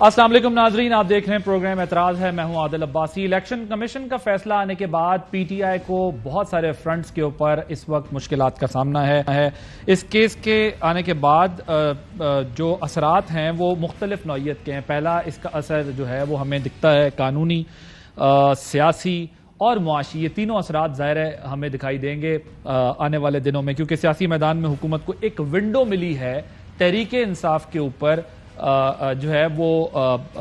السلام علیکم ناظرین، آپ دیکھ رہے ہیں پروگرام اعتراض ہے۔ میں ہوں عادل عباسی۔ الیکشن کمیشن کا فیصلہ آنے کے بعد پی ٹی آئی کو بہت سارے فرنٹس کے اوپر اس وقت مشکلات کا سامنا ہے۔ اس کیس کے آنے کے بعد جو اثرات ہیں وہ مختلف نوعیت کے ہیں۔ پہلا اس کا اثر جو ہے وہ ہمیں دکھتا ہے قانونی، سیاسی اور معاشی، یہ تینوں اثرات ظاہر ہے ہمیں دکھائی دیں گے آنے والے دنوں میں، کیونکہ سیاسی میدان میں حکومت کو ایک ونڈو ملی ہے تحریک انصاف کے اوپر جو ہے وہ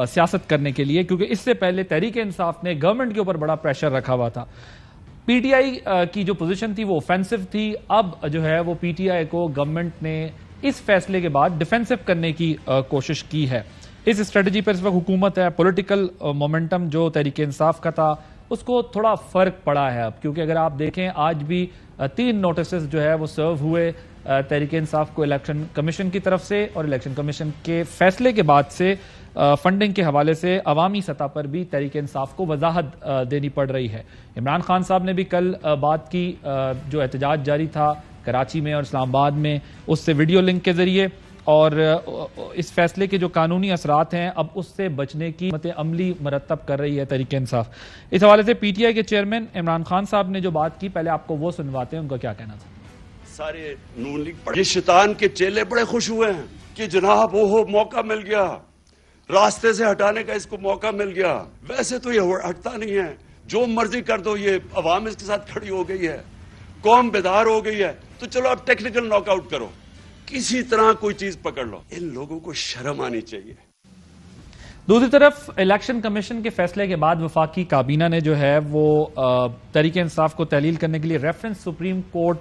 سیاست کرنے کے لیے، کیونکہ اس سے پہلے تحریک انصاف نے گورنمنٹ کے اوپر بڑا پریشر رکھا ہوا تھا۔ پی ٹی آئی کی جو پوزیشن تھی وہ اوفینسو تھی، اب جو ہے وہ پی ٹی آئی کو گورنمنٹ نے اس فیصلے کے بعد ڈیفینسو کرنے کی کوشش کی ہے۔ اس اسٹریٹجی پر اس وقت حکومت ہے۔ پولیٹیکل مومنٹم جو تحریک انصاف کا تھا اس کو تھوڑا فرق پڑا ہے اب، کیونکہ اگر آپ دیکھیں آج بھی 3 نوٹسز جو ہے وہ سرو ہوئے تحریک انصاف کو الیکشن کمیشن کی طرف سے، اور الیکشن کمیشن کے فیصلے کے بعد سے فنڈنگ کے حوالے سے عوامی سطح پر بھی تحریک انصاف کو وضاحت دینی پڑ رہی ہے۔ عمران خان صاحب نے بھی کل بات کی، جو احتجاج جاری تھا کراچی میں اور اسلام آباد میں، اس سے ویڈیو لنک کے ذریعے، اور اس فیصلے کے جو قانونی اثرات ہیں اب اس سے بچنے کی عملی مرتب کر رہی ہے تحریک انصاف۔ اس حوالے سے پی ٹی آئی کے چیئرمین عمران خان صاحب نے جو بات کی، پہلے آپ کو وہ سنواتے ہیں، ان کا کیا کہنا تھا۔ سارے نون لیگ یہ شیطان کے چیلے بڑے خوش ہوئے ہیں کہ جناب وہ موقع مل گیا، راستے سے ہٹانے کا اس کو موقع مل گیا۔ ویسے تو یہ ہٹتا نہیں ہے، جو مرضی کر دو، یہ عوام اس کے ساتھ کھڑی ہو گئی ہے، قوم بیدار ہو گئی ہے، تو چلو اب ٹیکنیکل ناک آؤٹ کرو، کسی طرح کوئی چیز پکڑ لو۔ ان لوگوں کو شرم آنی چاہیے۔ دوسری طرف الیکشن کمیشن کے فیصلے کے بعد وفاقی کابینہ نے جو ہے وہ تحریک انصاف کو تحلیل کرنے کے لیے ریفرنس سپریم کورٹ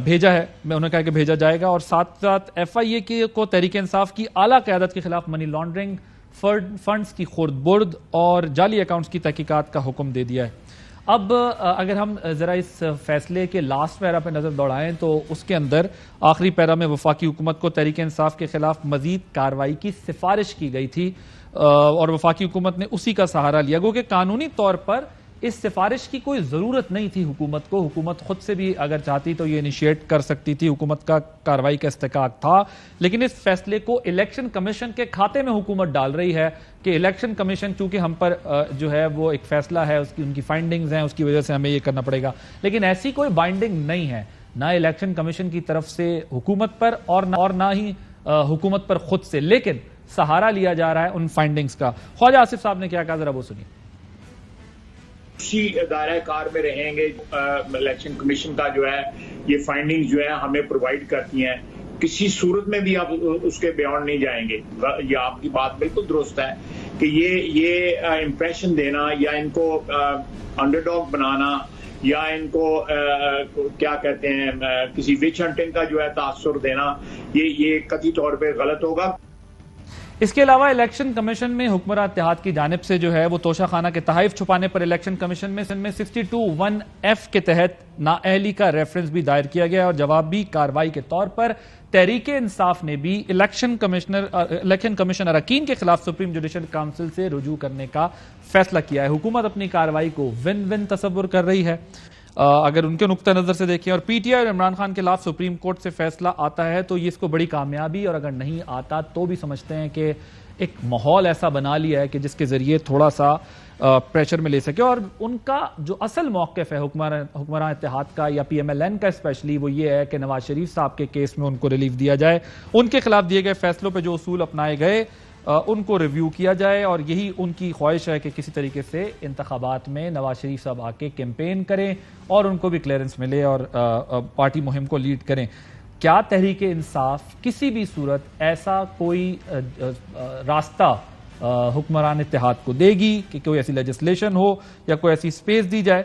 بھیجا ہے۔ میں انہوں نے کہا کہ بھیجا جائے گا، اور ساتھ ساتھ ایف آئی اے کو تحریک انصاف کی اعلیٰ قیادت کے خلاف منی لانڈرنگ، فنڈز کی خورد برد اور جعلی اکاؤنٹس کی تحقیقات کا حکم دے دیا ہے۔ اب اگر ہم ذرا اس فیصلے کے لاسٹ پیرا پہ نظر دوڑائیں تو اس کے اندر آخری پیرا میں وفاقی حکومت کو تحریک انصاف کے خلاف مزید کارروائی کی سفارش کی گئی تھی، اور وفاقی حکومت نے اسی کا سہارا لیا، گو کہ قانونی طور پر اس سفارش کی کوئی ضرورت نہیں تھی حکومت کو۔ حکومت خود سے بھی اگر چاہتی تو یہ انیشیٹ کر سکتی تھی، حکومت کا کارروائی کا استحقاق تھا، لیکن اس فیصلے کو الیکشن کمیشن کے کھاتے میں حکومت ڈال رہی ہے کہ الیکشن کمیشن چونکہ ہم پر جو ہے وہ ایک فیصلہ ہے، اس کی ان کی فائنڈنگز ہیں، اس کی وجہ سے ہمیں یہ کرنا پڑے گا، لیکن ایسی کوئی بائنڈنگ نہیں ہے، نہ الیکشن کمیشن کی طرف سے حکومت پر اور نہ ہی حکومت پر خود سے، لیکن سہارا لیا جا رہا ہے ان فائنڈنگز کا۔ خواجہ آصف صاحب نے کیا کہا، ذرا وہ سنیے۔ اسی دائرہ کار میں رہیں گے، الیکشن کمیشن کا جو ہے یہ فائنڈنگ جو ہے ہمیں پرووائڈ کرتی ہیں، کسی صورت میں بھی آپ اس کے بیانڈ نہیں جائیں گے۔ یہ آپ کی بات بالکل درست ہے کہ یہ امپریشن دینا یا ان کو انڈر ڈاگ بنانا یا ان کو کیا کہتے ہیں کسی وچ ہنٹنگ کا جو ہے تاثر دینا، یہ قطعی طور پہ غلط ہوگا۔ اس کے علاوہ الیکشن کمیشن میں حکمراں اتحاد کی جانب سے جو ہے وہ توشہ خانہ کے تحائف چھپانے پر الیکشن کمیشن میں 62(1)F کے تحت نااہلی کا ریفرنس بھی دائر کیا گیا، اور جوابی کارروائی کے طور پر تحریک انصاف نے بھی الیکشن کمیشن اراکین کے خلاف سپریم جوڈیشل کونسل سے رجوع کرنے کا فیصلہ کیا ہے۔ حکومت اپنی کارروائی کو ون ون تصور کر رہی ہے اگر ان کے نقطہ نظر سے دیکھیں، اور پی ٹی آئی اور عمران خان کے خلاف سپریم کورٹ سے فیصلہ آتا ہے تو یہ اس کو بڑی کامیابی، اور اگر نہیں آتا تو بھی سمجھتے ہیں کہ ایک ماحول ایسا بنا لیا ہے کہ جس کے ذریعے تھوڑا سا پریشر میں لے سکے، اور ان کا جو اصل موقف ہے حکمراں اتحاد کا یا پی ایم ایل این کا اسپیشلی، وہ یہ ہے کہ نواز شریف صاحب کے کیس میں ان کو ریلیف دیا جائے، ان کے خلاف دیے گئے فیصلوں پہ جو اصول اپنائے گئے ان کو ریویو کیا جائے، اور یہی ان کی خواہش ہے کہ کسی طریقے سے انتخابات میں نواز شریف صاحب آ کے کیمپین کریں اور ان کو بھی کلیئرنس ملے اور پارٹی مہم کو لیڈ کریں۔ کیا تحریک انصاف کسی بھی صورت ایسا کوئی راستہ حکمران اتحاد کو دے گی کہ کوئی ایسی لیجسلیشن ہو یا کوئی ایسی سپیس دی جائے،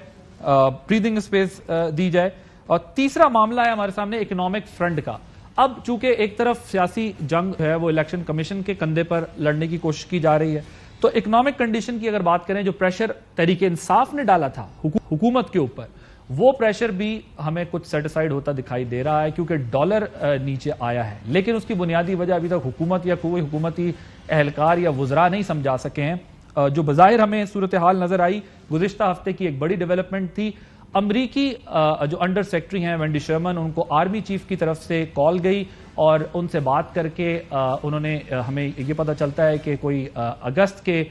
بریدنگ سپیس دی جائے؟ اور تیسرا معاملہ ہے ہمارے سامنے اکنامک فرنٹ کا۔ اب چونکہ ایک طرف سیاسی جنگ ہے وہ الیکشن کمیشن کے کندھے پر لڑنے کی کوشش کی جا رہی ہے، تو اکنامک کنڈیشن کی اگر بات کریں، جو پریشر تحریک انصاف نے ڈالا تھا حکومت کے اوپر، وہ پریشر بھی ہمیں کچھ سیٹسفائیڈ ہوتا دکھائی دے رہا ہے، کیونکہ ڈالر نیچے آیا ہے، لیکن اس کی بنیادی وجہ ابھی تک حکومت یا کوئی حکومتی اہلکار یا وزراء نہیں سمجھا سکے ہیں۔ جو بظاہر ہمیں صورتحال نظر آئی گزشتہ ہفتے کی ایک بڑی ڈیولپمنٹ تھی. امریکی جو انڈر سیکرٹری ہیں وینڈی شرمن، ان کو آرمی چیف کی طرف سے کال گئی اور ان سے بات کر کے انہوں نے ہمیں یہ پتہ چلتا ہے کہ کوئی اگست کے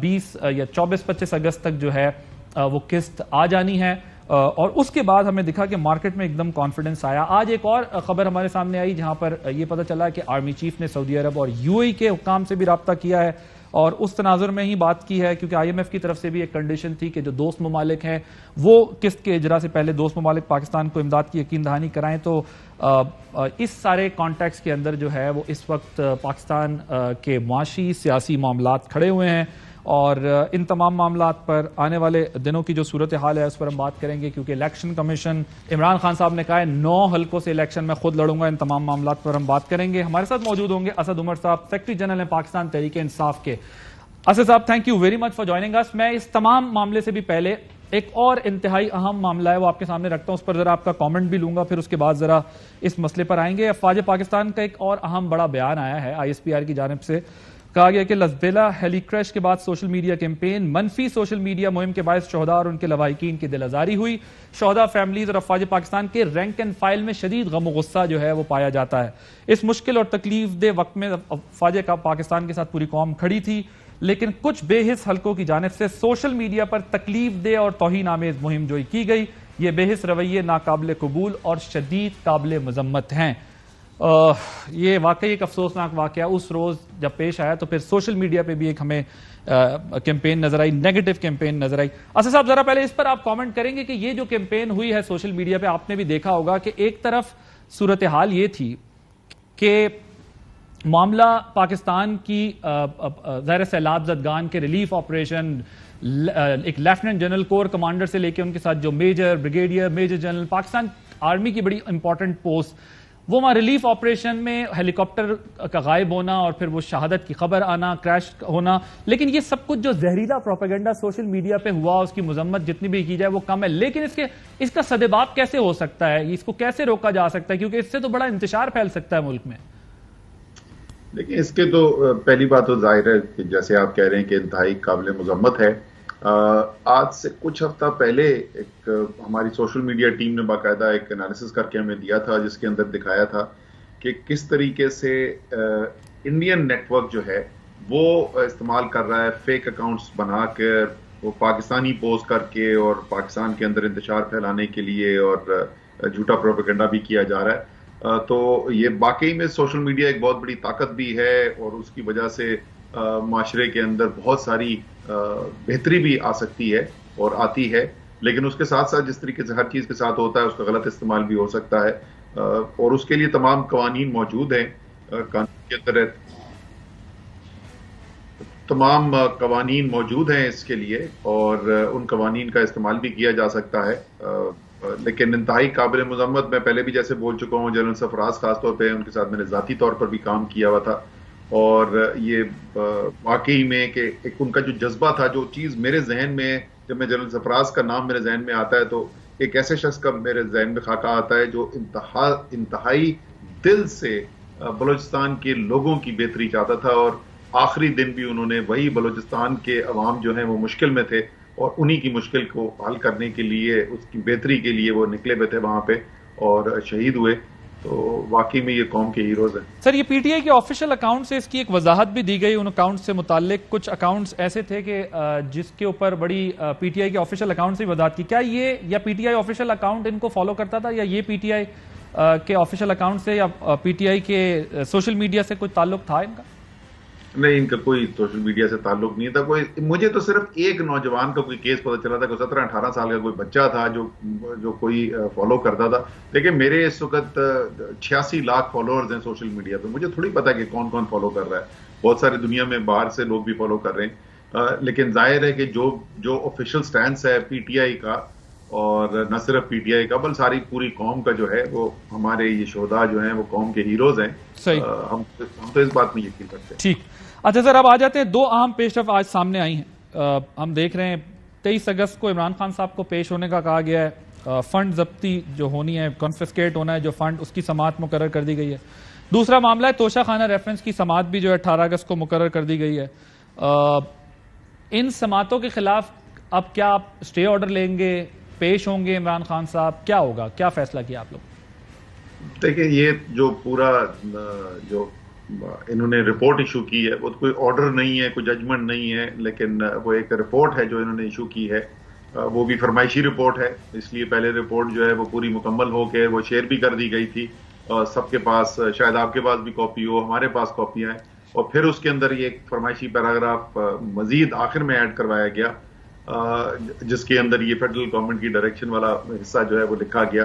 20 یا 24-25 اگست تک جو ہے وہ قسط آ جانی ہے. اور اس کے بعد ہمیں دکھا کہ مارکیٹ میں ایک دم کانفیڈنس آیا. آج ایک اور خبر ہمارے سامنے آئی جہاں پر یہ پتہ چلا کہ آرمی چیف نے سعودی عرب اور UAE کے حکام سے بھی رابطہ کیا ہے اور اس تناظر میں ہی بات کی ہے، کیونکہ IMF کی طرف سے بھی ایک کنڈیشن تھی کہ جو دوست ممالک ہیں وہ قسط کے اجرا سے پہلے دوست ممالک پاکستان کو امداد کی یقین دہانی کرائیں. تو اس سارے کانٹیکس کے اندر جو ہے وہ اس وقت پاکستان کے معاشی سیاسی معاملات کھڑے ہوئے ہیں اور ان تمام معاملات پر آنے والے دنوں کی جو صورتحال ہے اس پر ہم بات کریں گے، کیونکہ الیکشن کمیشن عمران خان صاحب نے کہا ہے 9 حلقوں سے الیکشن میں خود لڑوں گا. ان تمام معاملات پر ہم بات کریں گے. ہمارے ساتھ موجود ہوں گے اسد عمر صاحب، سیکرٹری جنرل ہیں پاکستان تحریک انصاف کے. اسد صاحب thank you very much for joining us. میں اس تمام معاملے سے بھی پہلے ایک اور انتہائی اہم معاملہ ہے وہ آپ کے سامنے رکھتا ہوں، اس پر ذرا آپ کا کامنٹ بھی لوں گا، پھر اس کے بعد ذرا اس مسئلے پر آئیں گے. افواج پاکستان کا ایک اور اہم بڑا بیان آیا ہے ISPR کی جانب سے. کہا گیا کہ لزبیلا ہیلی کریش کے بعد سوشل میڈیا کیمپین، منفی سوشل میڈیا مہم کے باعث شہداء اور ان کے لواحقین کی دل آزاری ہوئی. شہداء فیملیز اور افواج پاکستان کے رینک اینڈ فائل میں شدید غم و غصہ جو ہے وہ پایا جاتا ہے. اس مشکل اور تکلیف دہ وقت میں افواج پاکستان کے ساتھ پوری قوم کھڑی تھی، لیکن کچھ بے حس حلقوں کی جانب سے سوشل میڈیا پر تکلیف دہ اور توہین آمیز مہم جوئی کی گئی. یہ بے حس رویے ناقابل قبول اور شدید قابل مذمت ہیں. یہ واقعی ایک افسوسناک واقعہ اس روز جب پیش آیا تو پھر سوشل میڈیا پہ بھی ایک ہمیں کیمپین نظر آئی، نیگیٹو کیمپین نظر آئی. اسد صاحب ذرا پہلے اس پر آپ کامنٹ کریں گے کہ یہ جو کیمپین ہوئی ہے سوشل میڈیا پہ، آپ نے بھی دیکھا ہوگا کہ ایک طرف صورتحال یہ تھی کہ معاملہ پاکستان کی ظاہر سیلاب زدگان کے ریلیف آپریشن، ایک لیفٹیننٹ جنرل کور کمانڈر سے لے کے ان کے ساتھ جو major, brigadier, major general, Pakistan army کی بڑی امپورٹنٹ پوسٹ، وہ وہاں ریلیف آپریشن میں ہیلی کاپٹر کا غائب ہونا اور پھر وہ شہادت کی خبر آنا، کریش ہونا. لیکن یہ سب کچھ جو زہریلا پروپیگنڈا سوشل میڈیا پہ ہوا، اس کی مذمت جتنی بھی کی جائے وہ کم ہے. لیکن اس کا سدباب کیسے ہو سکتا ہے، اس کو کیسے روکا جا سکتا ہے، کیونکہ اس سے تو بڑا انتشار پھیل سکتا ہے ملک میں. دیکھیں، اس کے تو پہلی بات تو ظاہر ہے کہ جیسے آپ کہہ رہے ہیں کہ انتہائی قابل مذمت ہے. آج سے کچھ ہفتہ پہلے ایک ہماری سوشل میڈیا ٹیم نے باقاعدہ ایک انالیسس کر کے ہمیں دیا تھا، جس کے اندر دکھایا تھا کہ کس طریقے سے انڈین نیٹ ورک جو ہے وہ استعمال کر رہا ہے فیک اکاؤنٹس بنا کر، وہ پاکستانی پوسٹ کر کے اور پاکستان کے اندر انتشار پھیلانے کے لیے اور جھوٹا پروپیگنڈا بھی کیا جا رہا ہے. تو یہ واقعی میں سوشل میڈیا ایک بہت بڑی طاقت بھی ہے اور اس کی وجہ سے معاشرے کے اندر بہت ساری بہتری بھی آ سکتی ہے اور آتی ہے. لیکن اس کے ساتھ ساتھ جس طریقے سے ہر چیز کے ساتھ ہوتا ہے اس کا غلط استعمال بھی ہو سکتا ہے، اور اس کے لیے تمام قوانین موجود ہیں. قانون کے اندر تمام قوانین موجود ہیں اس کے لیے اور ان قوانین کا استعمال بھی کیا جا سکتا ہے. لیکن انتہائی قابل مذمت، میں پہلے بھی جیسے بول چکا ہوں، جنرل سرفراز خاص طور پہ ان کے ساتھ میں نے ذاتی طور پر بھی کام کیا ہوا تھا، اور یہ واقعی میں کہ ایک ان کا جو جذبہ تھا، جو چیز میرے ذہن میں جب میں جنرل سرفراز کا نام میرے ذہن میں آتا ہے تو ایک ایسے شخص کا میرے ذہن میں خاکہ آتا ہے جو انتہائی دل سے بلوچستان کے لوگوں کی بہتری چاہتا تھا، اور آخری دن بھی انہوں نے وہی بلوچستان کے عوام جو ہیں وہ مشکل میں تھے اور انہی کی مشکل کو حل کرنے کے لیے، اس کی بہتری کے لیے وہ نکلے ہوئے تھے وہاں پہ اور شہید ہوئے. تو واقعی میں یہ قوم کے ہیروز ہیں. سر، یہ PTI کے آفیشیل اکاؤنٹ سے اس کی ایک وضاحت بھی دی گئی. ان اکاؤنٹ سے متعلق کچھ اکاؤنٹس ایسے تھے کہ جس کے اوپر بڑی PTI کے آفیشیل اکاؤنٹ سے وضاحت کی. کیا یہ یا PTI آفیشیل اکاؤنٹ ان کو فالو کرتا تھا، یا یہ PTI کے آفیشیل اکاؤنٹ سے یا PTI کے سوشل میڈیا سے کچھ تعلق تھا ان کا؟ نہیں، ان کا کوئی سوشل میڈیا سے تعلق نہیں تھا. مجھے تو صرف ایک نوجوان کا کوئی کیس پتہ چلا تھا کہ 17-18 سال کا کوئی بچہ تھا جو کوئی فالو کرتا تھا. لیکن میرے اس وقت 86 لاکھ فالوورز ہیں سوشل میڈیا پہ. مجھے تھوڑی پتا کہ کون کون فالو کر رہا ہے. بہت ساری دنیا میں باہر سے لوگ بھی فالو کر رہے ہیں. لیکن ظاہر ہے کہ جو آفیشیل سٹینس ہے PTI کا، اور نہ صرف PTI کا بل ساری پوری قوم کا جو ہے، وہ ہمارے یہ شہداء جو ہیں وہ قوم کے ہیروز ہیں. ہم تو اس بات میں یقین رکھتے ہیں. ٹھیک. اچھا سر، اب آ جاتے ہیں. 2 اہم پیش رفت آج سامنے آئی ہیں. ہم دیکھ رہے ہیں 23 اگست کو عمران خان صاحب کو پیش ہونے کا کہا گیا ہے. فنڈ ضبطی جو ہونی ہے، کنفسکیٹ ہونا ہے جو فنڈ، اس کی سماعت مقرر کر دی گئی ہے. دوسرا معاملہ ہے توشہ خانہ ریفرنس کی سماعت بھی جو ہے 18 اگست کو مقرر کر دی گئی ہے. ان سماعتوں کے خلاف اب کیا آپ اسٹے آرڈر لیں گے، پیش ہوں گے عمران خان صاحب، کیا ہوگا، کیا فیصلہ کیا آپ لوگ؟ دیکھیں یہ جو پورا جو انہوں نے رپورٹ ایشو کی ہے وہ کوئی آرڈر نہیں ہے، کوئی ججمنٹ نہیں ہے، لیکن وہ ایک رپورٹ ہے جو انہوں نے ایشو کی ہے، وہ بھی فرمائشی رپورٹ ہے، اس لیے پہلے رپورٹ جو ہے وہ پوری مکمل ہو کے وہ شیئر بھی کر دی گئی تھی اور سب کے پاس، شاید آپ کے پاس بھی کاپی ہو، ہمارے پاس کاپیاں ہیں، اور پھر اس کے اندر یہ ایک فرمائشی پیراگراف مزید آخر میں ایڈ کروایا گیا جس کے اندر یہ فیڈرل گورنمنٹ کی ڈائریکشن والا حصہ جو ہے وہ لکھا گیا.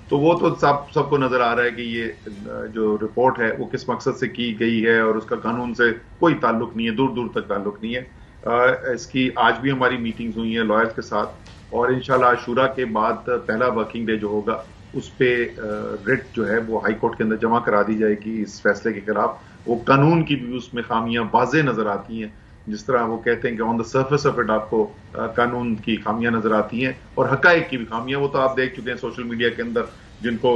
تو وہ تو سب کو نظر آ رہا ہے کہ یہ جو رپورٹ ہے وہ کس مقصد سے کی گئی ہے اور اس کا قانون سے کوئی تعلق نہیں ہے، دور دور تک تعلق نہیں ہے. اس کی آج بھی ہماری میٹنگز ہوئی ہیں لائرز کے ساتھ، اور انشاءاللہ عاشورہ کے بعد پہلا ورکنگ ڈے جو ہوگا اس پہ ریٹ جو ہے وہ ہائی کورٹ کے اندر جمع کرا دی جائے گی اس فیصلے کے خلاف. وہ قانون کی بھی اس میں خامیاں واضح نظر آتی ہیں، جس طرح وہ کہتے ہیں کہ آن دا سرفیس آف اٹ آپ کو قانون کی خامیاں نظر آتی ہیں اور حقائق کی بھی خامیاں، وہ تو آپ دیکھ چکے ہیں سوشل میڈیا کے اندر، جن کو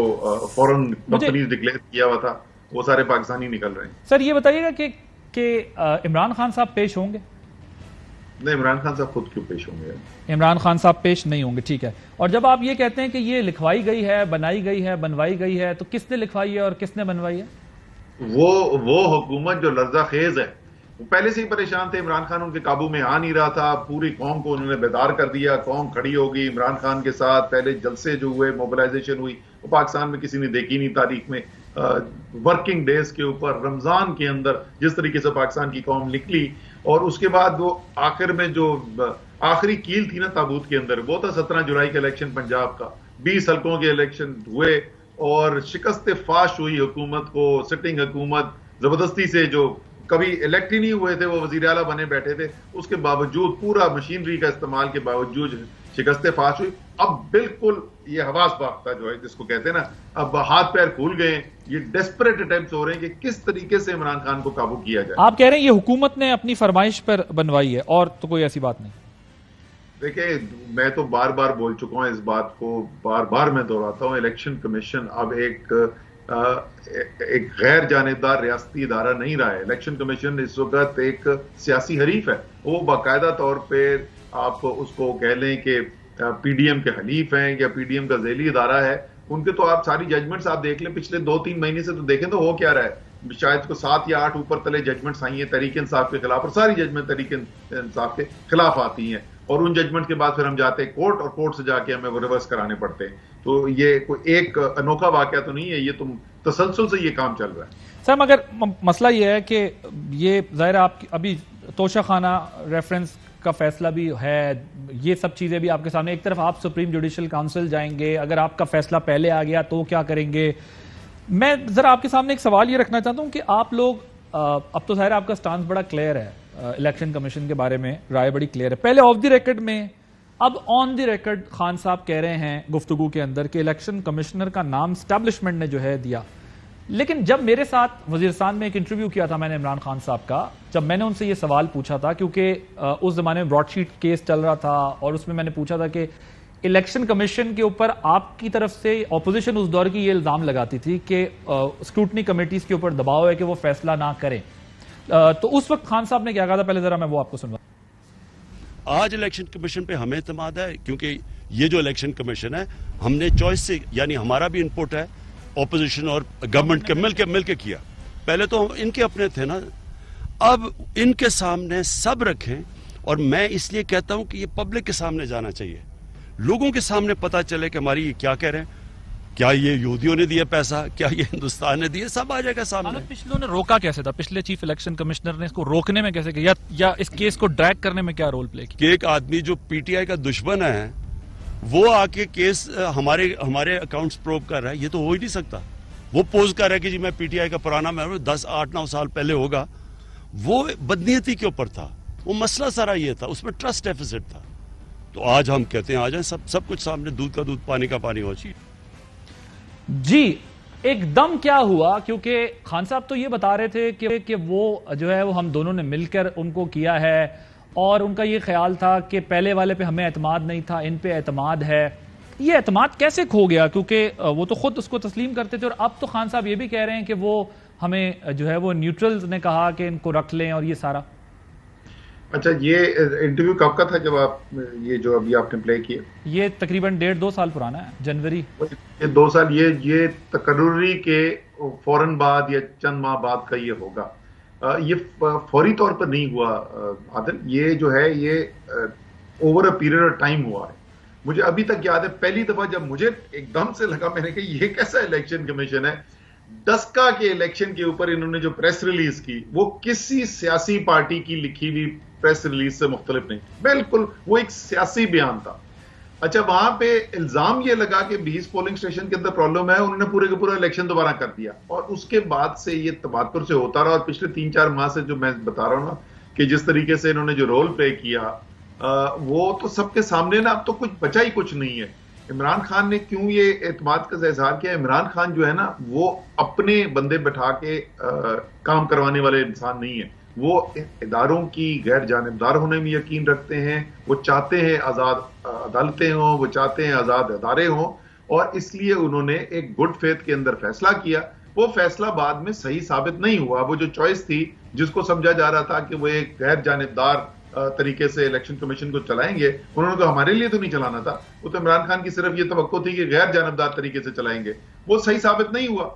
فوراً کمپنیز ڈکلیئر کیا ہوا تھا وہ سارے پاکستانی نکل رہے ہیں. سر یہ بتائیے گا کہ عمران خان صاحب پیش ہوں گے؟ نہیں، عمران خان صاحب خود کیوں پیش ہوں گے؟ عمران خان صاحب پیش نہیں ہوں گے، ٹھیک ہے. اور جب آپ یہ کہتے ہیں کہ یہ لکھوائی گئی ہے، بنائی گئی ہے، بنوائی گئی ہے، تو کس نے لکھوائی ہے اور کس نے بنوائی ہے؟ وہ حکومت جو لرزہ خیز ہے، وہ پہلے سے ہی پریشان تھے، عمران خان ان کے قابو میں آ نہیں رہا تھا، پوری قوم کو انہوں نے بیدار کر دیا، قوم کھڑی ہوگی عمران خان کے ساتھ. پہلے جلسے جو ہوئے، موبلائزیشن ہوئی، وہ پاکستان میں کسی نے دیکھی نہیں تاریخ میں. ورکنگ ڈیز کے اوپر رمضان کے اندر جس طریقے سے پاکستان کی قوم نکلی، اور اس کے بعد وہ آخر میں جو آخری کیل تھی نا تابوت کے اندر، وہ تھا 17 جولائی کا الیکشن پنجاب کا. 20 حلقوں کے الیکشن ہوئے اور شکست فاش ہوئی حکومت کو. سٹنگ حکومت زبردستی سے، جو کبھی الیکٹ ہی نہیں ہوئے تھے، وہ وزیر اعلیٰ بنے بیٹھے تھے، اس کے باوجود پورا مشینری کا استعمال کے باوجود شکست فاش ہوئی. اب بالکل یہ حواس باختہ جو ہے جس کو کہتے ہیں نا، اب ہاتھ پیر کھول گئے. یہ ڈیسپریٹ اٹیمپٹس ہو رہے ہیں کہ کس طریقے سے عمران خان کو قابو کیا جائے. آپ کہہ رہے ہیں یہ حکومت نے اپنی فرمائش پر بنوائی ہے اور تو کوئی ایسی بات نہیں؟ دیکھیں میں تو بار بار بول چکا ہوں اس بات کو، بار بار میں دہراتا ہوں، الیکشن کمیشن اب ایک غیر جانبدار ریاستی ادارہ نہیں رہا ہے. الیکشن کمیشن اس وقت ایک سیاسی حریف ہے. وہ باقاعدہ طور پہ آپ اس کو کہہ لیں کہ پی ڈی ایم کے حلیف ہیں یا پی ڈی ایم کا ذیلی ادارہ ہے. ان کے تو آپ ساری ججمنٹس آپ دیکھ لیں پچھلے 2-3 مہینے سے، تو دیکھیں تو ہو کیا رہا ہے. شاید کو 7 یا 8 اوپر تلے ججمنٹس آئی ہیں تحریک انصاف کے خلاف، اور ساری ججمنٹ تحریک انصاف کے خلاف آتی ہیں، اور ان ججمنٹ کے بعد پھر ہم جاتے ہیں کورٹ، اور کورٹ سے جا کے ہمیں وہ ریورس کرانے پڑتے ہیں. تو یہ کوئی ایک انوکھا واقعہ تو نہیں ہے، یہ تو تسلسل سے یہ کام چل رہا ہے. سر مگر مسئلہ یہ ہے کہ یہ ظاہر آپ ابھی توشہ خانہ ریفرنس کا فیصلہ بھی ہے، یہ سب چیزیں بھی آپ کے سامنے. ایک طرف آپ سپریم جوڈیشل کاؤنسل جائیں گے، اگر آپ کا فیصلہ پہلے آ گیا تو کیا کریں گے؟ میں ذرا آپ کے سامنے ایک سوال یہ رکھنا چاہتا ہوں کہ آپ لوگ، اب تو ظاہر آپ کا سٹانس بڑا کلیئر ہے الیکشن کمیشن کے بارے میں، رائے بڑی کلیئر ہے. پہلے آف دی ریکارڈ میں، اب آن دی ریکارڈ خان صاحب کہہ رہے ہیں گفتگو کے اندر کہ الیکشن کمشنر کا نام اسٹیبلشمنٹ نے جو ہے دیا. لیکن جب میرے ساتھ وزیرستان میں ایک انٹرویو کیا تھا میں نے عمران خان صاحب کا، جب میں نے ان سے یہ سوال پوچھا تھا، کیونکہ اس زمانے میں براڈ شیٹ کیس چل رہا تھا، اور اس میں میں نے پوچھا تھا کہ الیکشن کمیشن کے اوپر آپ کی طرف سے اپوزیشن اس دور کی یہ الزام لگاتی تھی کہ اسکروٹنی کمیٹیز کے اوپر دباؤ ہے کہ وہ فیصلہ نہ کریں. تو اس وقت خان صاحب نے کیا کہا تھا، پہلے ذرا میں وہ آپ کو سنوا. آج الیکشن کمیشن پہ ہمیں اعتماد ہے، کیونکہ یہ جو الیکشن کمیشن ہے ہم نے چوائس سے، یعنی ہمارا بھی انپٹ ہے، اپوزیشن اور گورنمنٹ کے مل کے کیا. پہلے تو ان کے اپنے تھے نا، اب ان کے سامنے سب رکھیں. اور میں اس لیے کہتا ہوں کہ یہ پبلک کے سامنے جانا چاہیے، لوگوں کے سامنے پتا چلے کہ ہماری یہ کیا کہہ رہے ہیں، کیا یہ یہودیوں نے دیا پیسہ، کیا یہ ہندوستان نے دیا، سب آ جائے گا سامنے. پچھلوں نے روکا کیسے تھا؟ پچھلے چیف الیکشن کمشنر نے اس کو روکنے میں کیسے کیا، یا اس کیس کو ڈریگ کرنے میں کیا رول پلے کیا؟ کہ ایک آدمی جو پی ٹی آئی کا دشمن ہے وہ آ کے کیس ہمارے اکاؤنٹس پروب کر رہا ہے، یہ تو ہو ہی نہیں سکتا. وہ پوز کر رہا ہے کہ جی میں پی ٹی آئی کا پرانا ممبر 10 8 9 سال پہلے ہوگا. وہ بدنیتی کے اوپر تھا، وہ مسئلہ سارا یہ تھا، اس میں ٹرسٹ ڈیفیسٹ تھا. تو آج ہم کہتے ہیں آ جائیں، سب کچھ سامنے، دودھ کا دودھ پانی کا پانی ہو چاہیے. جی ایک دم کیا ہوا، کیونکہ خان صاحب تو یہ بتا رہے تھے کہ وہ جو ہے وہ ہم دونوں نے مل کر ان کو کیا ہے، اور ان کا یہ خیال تھا کہ پہلے والے پہ ہمیں اعتماد نہیں تھا، ان پہ اعتماد ہے. یہ اعتماد کیسے کھو گیا؟ کیونکہ وہ تو خود اس کو تسلیم کرتے تھے، اور اب تو خان صاحب یہ بھی کہہ رہے ہیں کہ وہ ہمیں جو ہے وہ نیوٹرلز نے کہا کہ ان کو رکھ لیں، اور یہ سارا. اچھا، یہ انٹرویو کب کا تھا جب آپ یہ جو ابھی آپ نے پلے کیا؟ یہ تقریباً 1.5-2 سال پرانا ہے، جنوری. یہ 2 سال، یہ تقرری کے فوراً بعد یا چند ماہ بعد کا یہ ہوگا. یہ فوری طور پر نہیں ہوا عادل، یہ جو ہے یہ over a period of time ہوا ہے. مجھے ابھی تک یاد ہے پہلی دفعہ جب مجھے ایک دم سے لگا، میں نے کہا یہ کیسا الیکشن کمیشن ہے. ڈسکا کے الیکشن کے اوپر انہوں نے جو پریس ریلیز کی وہ کسی سیاسی پارٹی کی لکھی ہوئی پریس ریلیز سے مختلف نہیں، بالکل وہ ایک سیاسی بیان تھا. اچھا، وہاں پہ الزام یہ لگا کہ 20 پولنگ سٹیشن کے اندر پرابلم ہے، انہوں نے پورے کا پورا الیکشن دوبارہ کر دیا. اور اس کے بعد سے یہ تباتر سے ہوتا رہا، اور پچھلے 3-4 ماہ سے جو میں بتا رہا ہوں نا کہ جس طریقے سے انہوں نے جو رول پلے کیا وہ تو سب کے سامنے نا، اب تو کچھ بچا ہی کچھ نہیں ہے. عمران خان نے کیوں یہ اعتماد کا اظہار کیا؟ عمران خان جو ہے نا وہ اپنے بندے بٹھا کے کام کروانے والے انسان نہیں ہے. وہ اداروں کی غیر جانبدار ہونے میں یقین رکھتے ہیں، وہ چاہتے ہیں آزاد عدالتیں ہوں، وہ چاہتے ہیں آزاد ادارے ہوں، اور اس لیے انہوں نے ایک گڈ فیتھ کے اندر فیصلہ کیا. وہ فیصلہ بعد میں صحیح ثابت نہیں ہوا. وہ جو چوائس تھی جس کو سمجھا جا رہا تھا کہ وہ ایک غیر جانبدار طریقے سے الیکشن کمیشن کو چلائیں گے، انہوں نے تو ہمارے لیے تو نہیں چلانا تھا، وہ تو عمران خان کی صرف یہ توقع تھی کہ غیر جانبدار طریقے سے چلائیں گے. وہ صحیح ثابت نہیں ہوا.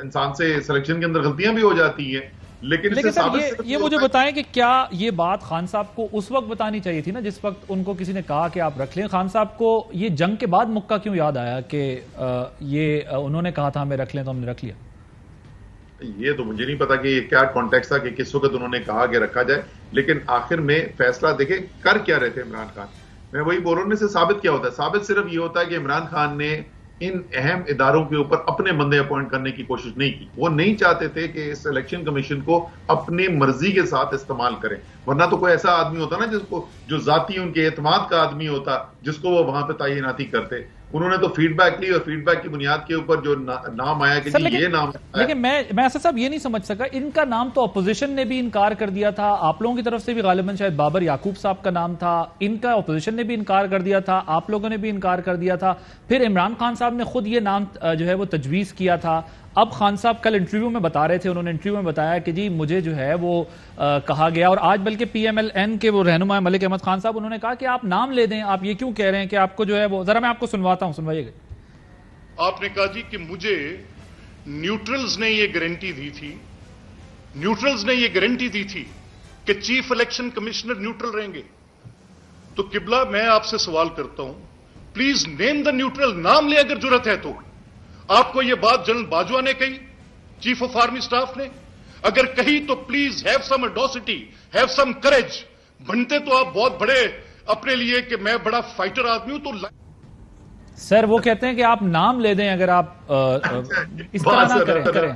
انسان سے سلیکشن کے اندر غلطیاں بھی ہو جاتی ہیں، لیکن سر یہ مجھے بتائیں کہ کیا یہ بات خان صاحب کو اس وقت بتانی چاہیے تھی نا جس وقت ان کو کسی نے کہا کہ آپ رکھ لیں؟ خان صاحب کو یہ جنگ کے بعد مکہ کیوں یاد آیا کہ یہ انہوں نے کہا تھا ہمیں رکھ لیں تو ہم نے رکھ لیا؟ یہ تو مجھے نہیں پتا کہ یہ کیا کانٹیکسٹ تھا کہ کس وقت انہوں نے کہا کہ رکھا جائے، لیکن آخر میں فیصلہ دیکھیں کر کیا رہے تھے عمران خان. میں وہی بول رہا ہوں، سے ثابت کیا ہوتا ہے؟ ثابت صرف یہ ہوتا ہے کہ عمران خان نے ان اہم اداروں کے اوپر اپنے بندے اپوائنٹ کرنے کی کوشش نہیں کی. وہ نہیں چاہتے تھے کہ اس الیکشن کمیشن کو اپنی مرضی کے ساتھ استعمال کریں، ورنہ تو کوئی ایسا آدمی ہوتا نا جس کو جو ذاتی ان کے اعتماد کا آدمی ہوتا جس کو وہ وہاں پہ تعیناتی کرتے. انہوں نے تو فیڈ بیک لی اور فیڈ بیک کی بنیاد کے اوپر جو نام آیا کہ یہ نام. لیکن میں اسد صاحب یہ نہیں سمجھ سکا، ان کا نام تو اپوزیشن نے بھی انکار کر دیا تھا، آپ لوگوں کی طرف سے بھی غالباً شاید بابر یعقوب صاحب کا نام تھا، ان کا اپوزیشن نے بھی انکار کر دیا تھا، آپ لوگوں نے بھی انکار کر دیا تھا، پھر عمران خان صاحب نے خود یہ نام جو ہے وہ تجویز کیا تھا. اب خان صاحب کل انٹرویو میں بتا رہے تھے، انہوں نے انٹرویو میں بتایا کہ جی مجھے جو ہے وہ کہا گیا، اور آج بلکہ پی ایم ایل این کے وہ رہنما ملک احمد خان صاحب انہوں نے کہا کہ آپ نام لے دیں، آپ یہ کیوں کہہ رہے ہیں کہ آپ کو جو ہے وہ، ذرا میں آپ کو سنواتا ہوں، سنوائیے گا. آپ نے کہا جی کہ مجھے نیوٹرلز نے یہ گارنٹی دی تھی، نیوٹرلز نے یہ گارنٹی دی تھی کہ چیف الیکشن کمشنر نیوٹرل رہیں گے. تو قبلہ میں آپ سے سوال کرتا ہوں، پلیز نیم دا نیوٹرل، نام لے اگر ضرورت ہے تو. آپ کو یہ بات جنرل باجوہ نے کہی، چیف آف آرمی سٹاف نے؟ اگر کہی تو please have some audacity, have some courage. بنتے تو آپ بہت بڑے اپنے لیے کہ میں بڑا فائٹر آدمی ہوں. تو سر وہ کہتے ہیں کہ آپ نام لے دیں اگر آپ اس طرح نہ کریں.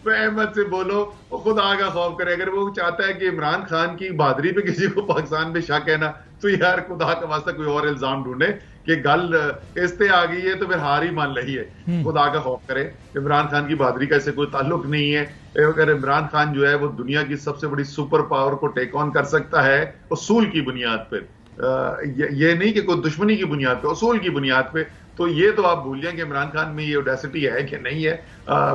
احمد سے بولو وہ خدا کا خوف کرے. اگر وہ چاہتا ہے کہ عمران خان کی بہادری پہ کسی کو پاکستان میں شک ہے نا، تو یار خدا کا واسطہ کوئی اور الزام ڈھونڈے کہ گل اس پہ آ گئی ہے تو پھر ہار ہی مان رہی ہے. خدا کا خوف کرے. عمران خان کی بہادری کا اس سے کوئی تعلق نہیں ہے. اگر عمران خان جو ہے وہ دنیا کی سب سے بڑی سپر پاور کو ٹیک آن کر سکتا ہے اصول کی بنیاد پہ، یہ نہیں کہ کوئی دشمنی کی بنیاد پہ، اصول کی بنیاد پہ، تو یہ تو آپ بھول جائیں کہ عمران خان میں یہ اوڈیسٹی ہے کہ نہیں ہے.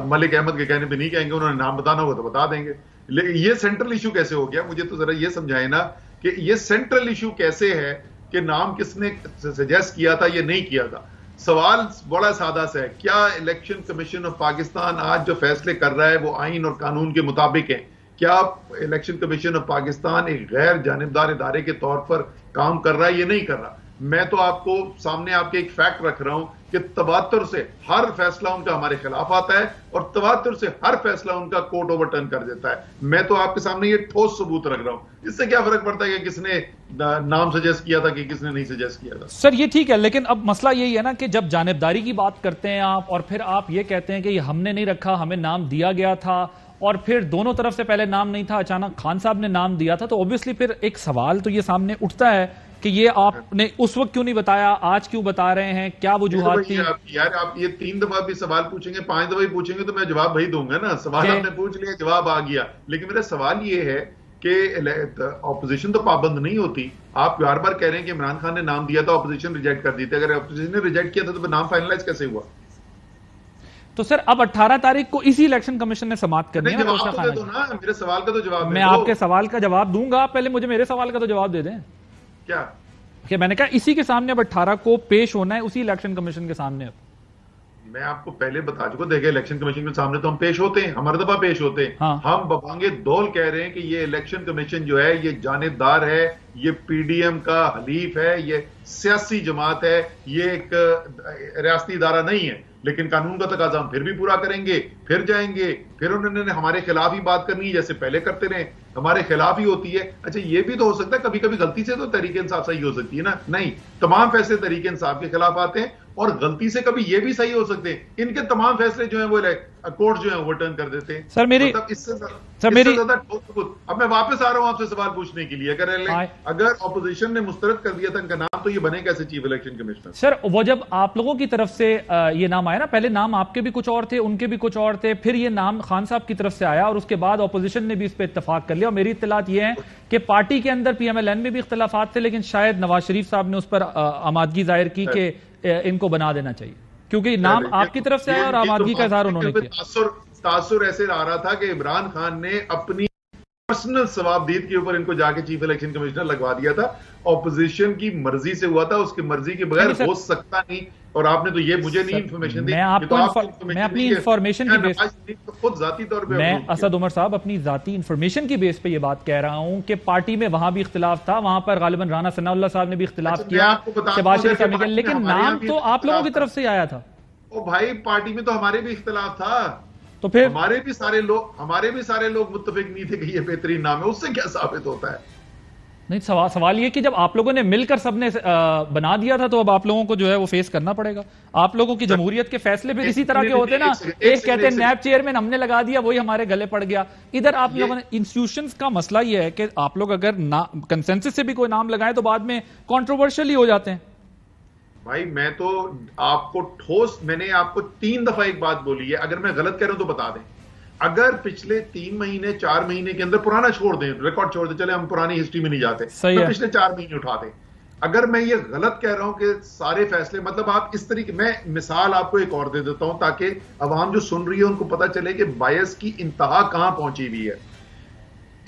ملک احمد کے کہنے پہ نہیں کہیں گے، انہوں نے نام بتانا ہوگا تو بتا دیں گے. لیکن یہ سینٹرل ایشو کیسے ہو گیا؟ مجھے تو ذرا یہ سمجھائیں نا کہ یہ سینٹرل ایشو کیسے ہے کہ نام کس نے سجیسٹ کیا تھا، یہ نہیں کیا تھا. سوال بڑا سادہ سا ہے، کیا الیکشن کمیشن آف پاکستان آج جو فیصلے کر رہا ہے وہ آئین اور قانون کے مطابق ہیں؟ کیا الیکشن کمیشن آف پاکستان ایک غیر جانبدار ادارے کے طور پر کام کر رہا ہے؟ یہ نہیں کر رہا. میں تو آپ کو سامنے آپ کے ایک فیکٹ رکھ رہا ہوں کہ تواتر سے ہر فیصلہ ان کا ہمارے خلاف آتا ہے اور تواتر سے ہر فیصلہ ان کا کورٹ اوور ٹرن کر دیتا ہے. میں تو آپ کے سامنے یہ ٹھوس ثبوت رکھ رہا ہوں. اس سے کیا فرق پڑتا ہے کہ کس نے نام سجیسٹ کیا تھا کہ کس نے نہیں سجیسٹ کیا تھا؟ سر یہ ٹھیک ہے، لیکن اب مسئلہ یہی ہے نا کہ جب جانبداری کی بات کرتے ہیں آپ اور پھر آپ یہ کہتے ہیں کہ یہ ہم نے نہیں رکھا، ہمیں نام دیا گیا تھا، اور پھر دونوں طرف سے پہلے نام نہیں تھا، اچانک خان صاحب نے نام دیا تھا، تو اوبویسلی پھر ایک سوال تو یہ سامنے اٹھتا ہے کہ یہ آپ نے اس وقت کیوں نہیں بتایا، آج کیوں بتا رہے ہیں، کیا وجوہات تھی؟ یار آپ یہ 3 دفعہ بھی سوال پوچھیں گے، 5 دفعہ بھی پوچھیں گے تو میں جواب وہی دوں گا نا. سوال آپ نے پوچھ لیا، جواب آ گیا. لیکن میرا سوال یہ ہے کہ اپوزیشن تو پابند نہیں ہوتی. آپ بار بار کہہ رہے ہیں کہ عمران خان نے نام دیا تھا، اپوزیشن ریجیکٹ کر دی تھی. اگر اپوزیشن نے ریجیکٹ کیا تھا تو نام فائنلائز کیسے ہوا؟ تو سر اب 18 تاریخ کو اسی الیکشن کمیشن نے سماعت کرنی ہے. میرے سوال کا تو جواب میں آپ کے سوال کا جواب دوں گا, پہلے مجھے میرے سوال کا تو جواب دے دیں. کیا کہ میں نے کہا اسی کے سامنے اب 18 کو پیش ہونا ہے, اسی الیکشن کمیشن کے سامنے. میں آپ کو پہلے بتا چکا, دیکھیں الیکشن کمیشن کے سامنے تو ہم پیش ہوتے ہیں, ہم ہر دفعہ پیش ہوتے ہیں. ہم ببانگے دول کہہ رہے ہیں کہ یہ الیکشن کمیشن جو ہے یہ جانبدار ہے, یہ پی ڈی ایم کا حلیف ہے, یہ سیاسی جماعت ہے, یہ ایک ریاستی ادارہ نہیں ہے. لیکن قانون کا تقاضا ہم پھر بھی پورا کریں گے, پھر جائیں گے, پھر انہوں نے ہمارے خلاف ہی بات کرنی ہے جیسے پہلے کرتے رہے, ہمارے خلاف ہی ہوتی ہے. اچھا یہ بھی تو ہو سکتا ہے کبھی کبھی غلطی سے تو تحریک انصاف صحیح ہو سکتی ہے نا, نہیں تمام فیصلے تحریک انصاف کے خلاف آتے ہیں, اور غلطی سے کبھی یہ بھی صحیح ہو سکتے ہیں. ان کے تمام فیصلے جو ہیں وہ کورٹ جو ہیں اوور ٹرن کر دیتے ہیں. سر میری اب میں واپس آ رہا ہوں آپ سے سوال پوچھنے کے لیے, اگر اپوزیشن نے مسترد کر دیا تھا ان کا نام تو یہ بنے کیسے چیف الیکشن کمشنر؟ سر وہ جب آپ لوگوں کی طرف سے یہ نام آیا نا, پہلے نام آپ کے بھی کچھ اور تھے, ان کے بھی کچھ اور تھے, پھر یہ نام خان صاحب کی طرف سے آیا اور اس کے بعد اپوزیشن نے بھی اس پہ اتفاق کر لیا. اور میری اطلاعات یہ ہیں کہ پارٹی کے اندر پی ایم ایل این میں بھی اختلافات تھے, لیکن شاید نواز شریف صاحب نے اس پر آمادگی ظاہر کی کہ ان کو بنا دینا چاہیے, کیونکہ نام آپ کی طرف سے آیا اور آمادگی کا اظہار انہوں نے کیا. تاثر ایسے آ رہا تھا کہ عمران خان نے اپنی پرسنل ثوابدید کے اوپر ان کو جا کے چیف الیکشن کمشنر لگوا دیا تھا. اپوزیشن کی مرضی سے ہوا تھا, اس کی مرضی کے بغیر ہو سکتا نہیں. اور آپ نے تو یہ مجھے نہیں انفارمیشن دی, میں اپنی انفارمیشن کی بیس خود ذاتی طور پہ, میں اسد عمر صاحب اپنی ذاتی انفارمیشن کی بیس پہ یہ بات کہہ رہا ہوں کہ پارٹی میں وہاں بھی اختلاف تھا, وہاں پر غالباً رانا ثناء اللہ صاحب نے بھی اختلاف کیا, شہباز شریف صاحب نے کیا, لیکن نام تو آپ لوگوں کی طرف سے آیا تھا. او بھائی پارٹی میں تو ہمارے بھی اختلاف تھا, تو پھر ہمارے بھی سارے لوگ متفق نہیں تھے کہ یہ بہترین نام ہے. اس سے کیا ثابت ہوتا ہے؟ نہیں, سوال یہ کہ جب آپ لوگوں نے مل کر سب نے بنا دیا تھا تو اب آپ لوگوں کو جو ہے وہ فیس کرنا پڑے گا. آپ لوگوں کی جمہوریت کے فیصلے پھر اسی طرح کے ہوتے نا, ایک کہتے ہیں نیب چیئرمین ہم نے لگا دیا وہی ہمارے گلے پڑ گیا. ادھر آپ لوگوں نے انسٹیٹیوشنز کا مسئلہ یہ ہے کہ آپ لوگ اگر کنسنسس سے بھی کوئی نام لگائیں تو بعد میں کنٹروورشل ہی ہو جاتے ہیں. بھائی میں تو آپ کو میں نے آپ کو 3 دفعہ ایک بات بولی ہے, اگر میں غلط کہہ رہا ہوں تو بتا دیں. اگر پچھلے 3 مہینے 4 مہینے کے اندر پرانا چھوڑ دیں, ریکارڈ چھوڑ دیں, چلے ہم پرانی ہسٹری میں نہیں جاتے, پچھلے 4 مہینے اٹھا دیں. اگر میں یہ غلط کہہ رہا ہوں کہ سارے فیصلے, مطلب آپ اس طریقے, میں مثال آپ کو ایک اور دے دیتا ہوں تاکہ عوام جو سن رہی ہے ان کو پتا چلے کہ بائس کی انتہا کہاں پہنچی ہوئی ہے.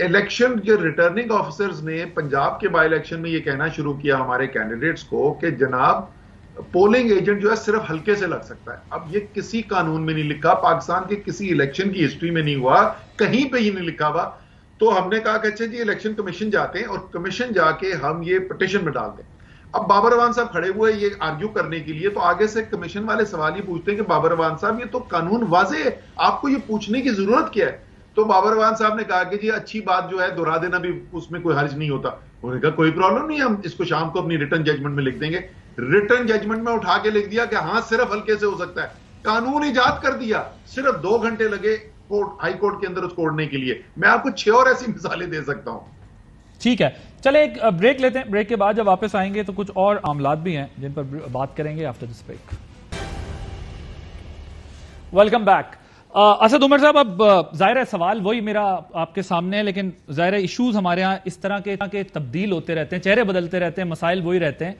الیکشن کے ریٹرننگ آفیسرز نے پنجاب کے بائی الیکشن میں یہ کہنا شروع کیا ہمارے کینڈیڈیٹس کو کہ جناب پولنگ ایجنٹ جو ہے صرف ہلکے سے لگ سکتا ہے. اب یہ کسی قانون میں نہیں لکھا, پاکستان کے کسی الیکشن کی ہسٹری میں نہیں ہوا, کہیں پہ ہی نہیں لکھا ہوا. تو ہم نے کہا کہ اچھا جی الیکشن کمیشن جاتے ہیں اور کمیشن جا کے ہم یہ پٹیشن میں ڈال دیں. اب بابر اعوان صاحب کھڑے ہوئے یہ آرگیو کرنے کے لیے, تو آگے سے کمیشن والے سوال یہ پوچھتے ہیں کہ بابر اعوان صاحب یہ تو قانون واضح ہے, آپ کو یہ پوچھنے کی ضرورت کیا ہے؟ تو بابر اعوان صاحب نے کہا کہ جی اچھی بات جو ہے دہرا دینا بھی اس میں کوئی حرج نہیں ہوتا. انہوں نے کہا کوئی پرابلم نہیں, ہم اس کو شام کو اپنی ریٹن ججمنٹ میں لکھ دیں گے. ریٹن ججمنٹ میں اٹھا کے لکھ دیا کہ ہاں صرف ہلکے سے ہو سکتا ہے. قانون ایجاد کر دیا, صرف 2 گھنٹے لگے ہائی کورٹ کے اندر اس کو اڑنے کے لیے. میں آپ کو 6 اور ایسی مثالیں دے سکتا ہوں. ٹھیک ہے, چلے ایک بریک لیتے ہیں, بریک کے بعد جب واپس آئیں گے تو کچھ اور معاملات بھی ہیں جن پر بات کریں گے after this break. Welcome back. Asad Umar صاحب, اب ظاہر ہے سوال وہی میرا آپ کے سامنے ہے, لیکن ظاہر ہے ایشوز ہمارے ہاں اس طرح کے تبدیل ہوتے رہتے ہیں, چہرے بدلتے رہتے ہیں, مسائل وہی رہتے ہیں.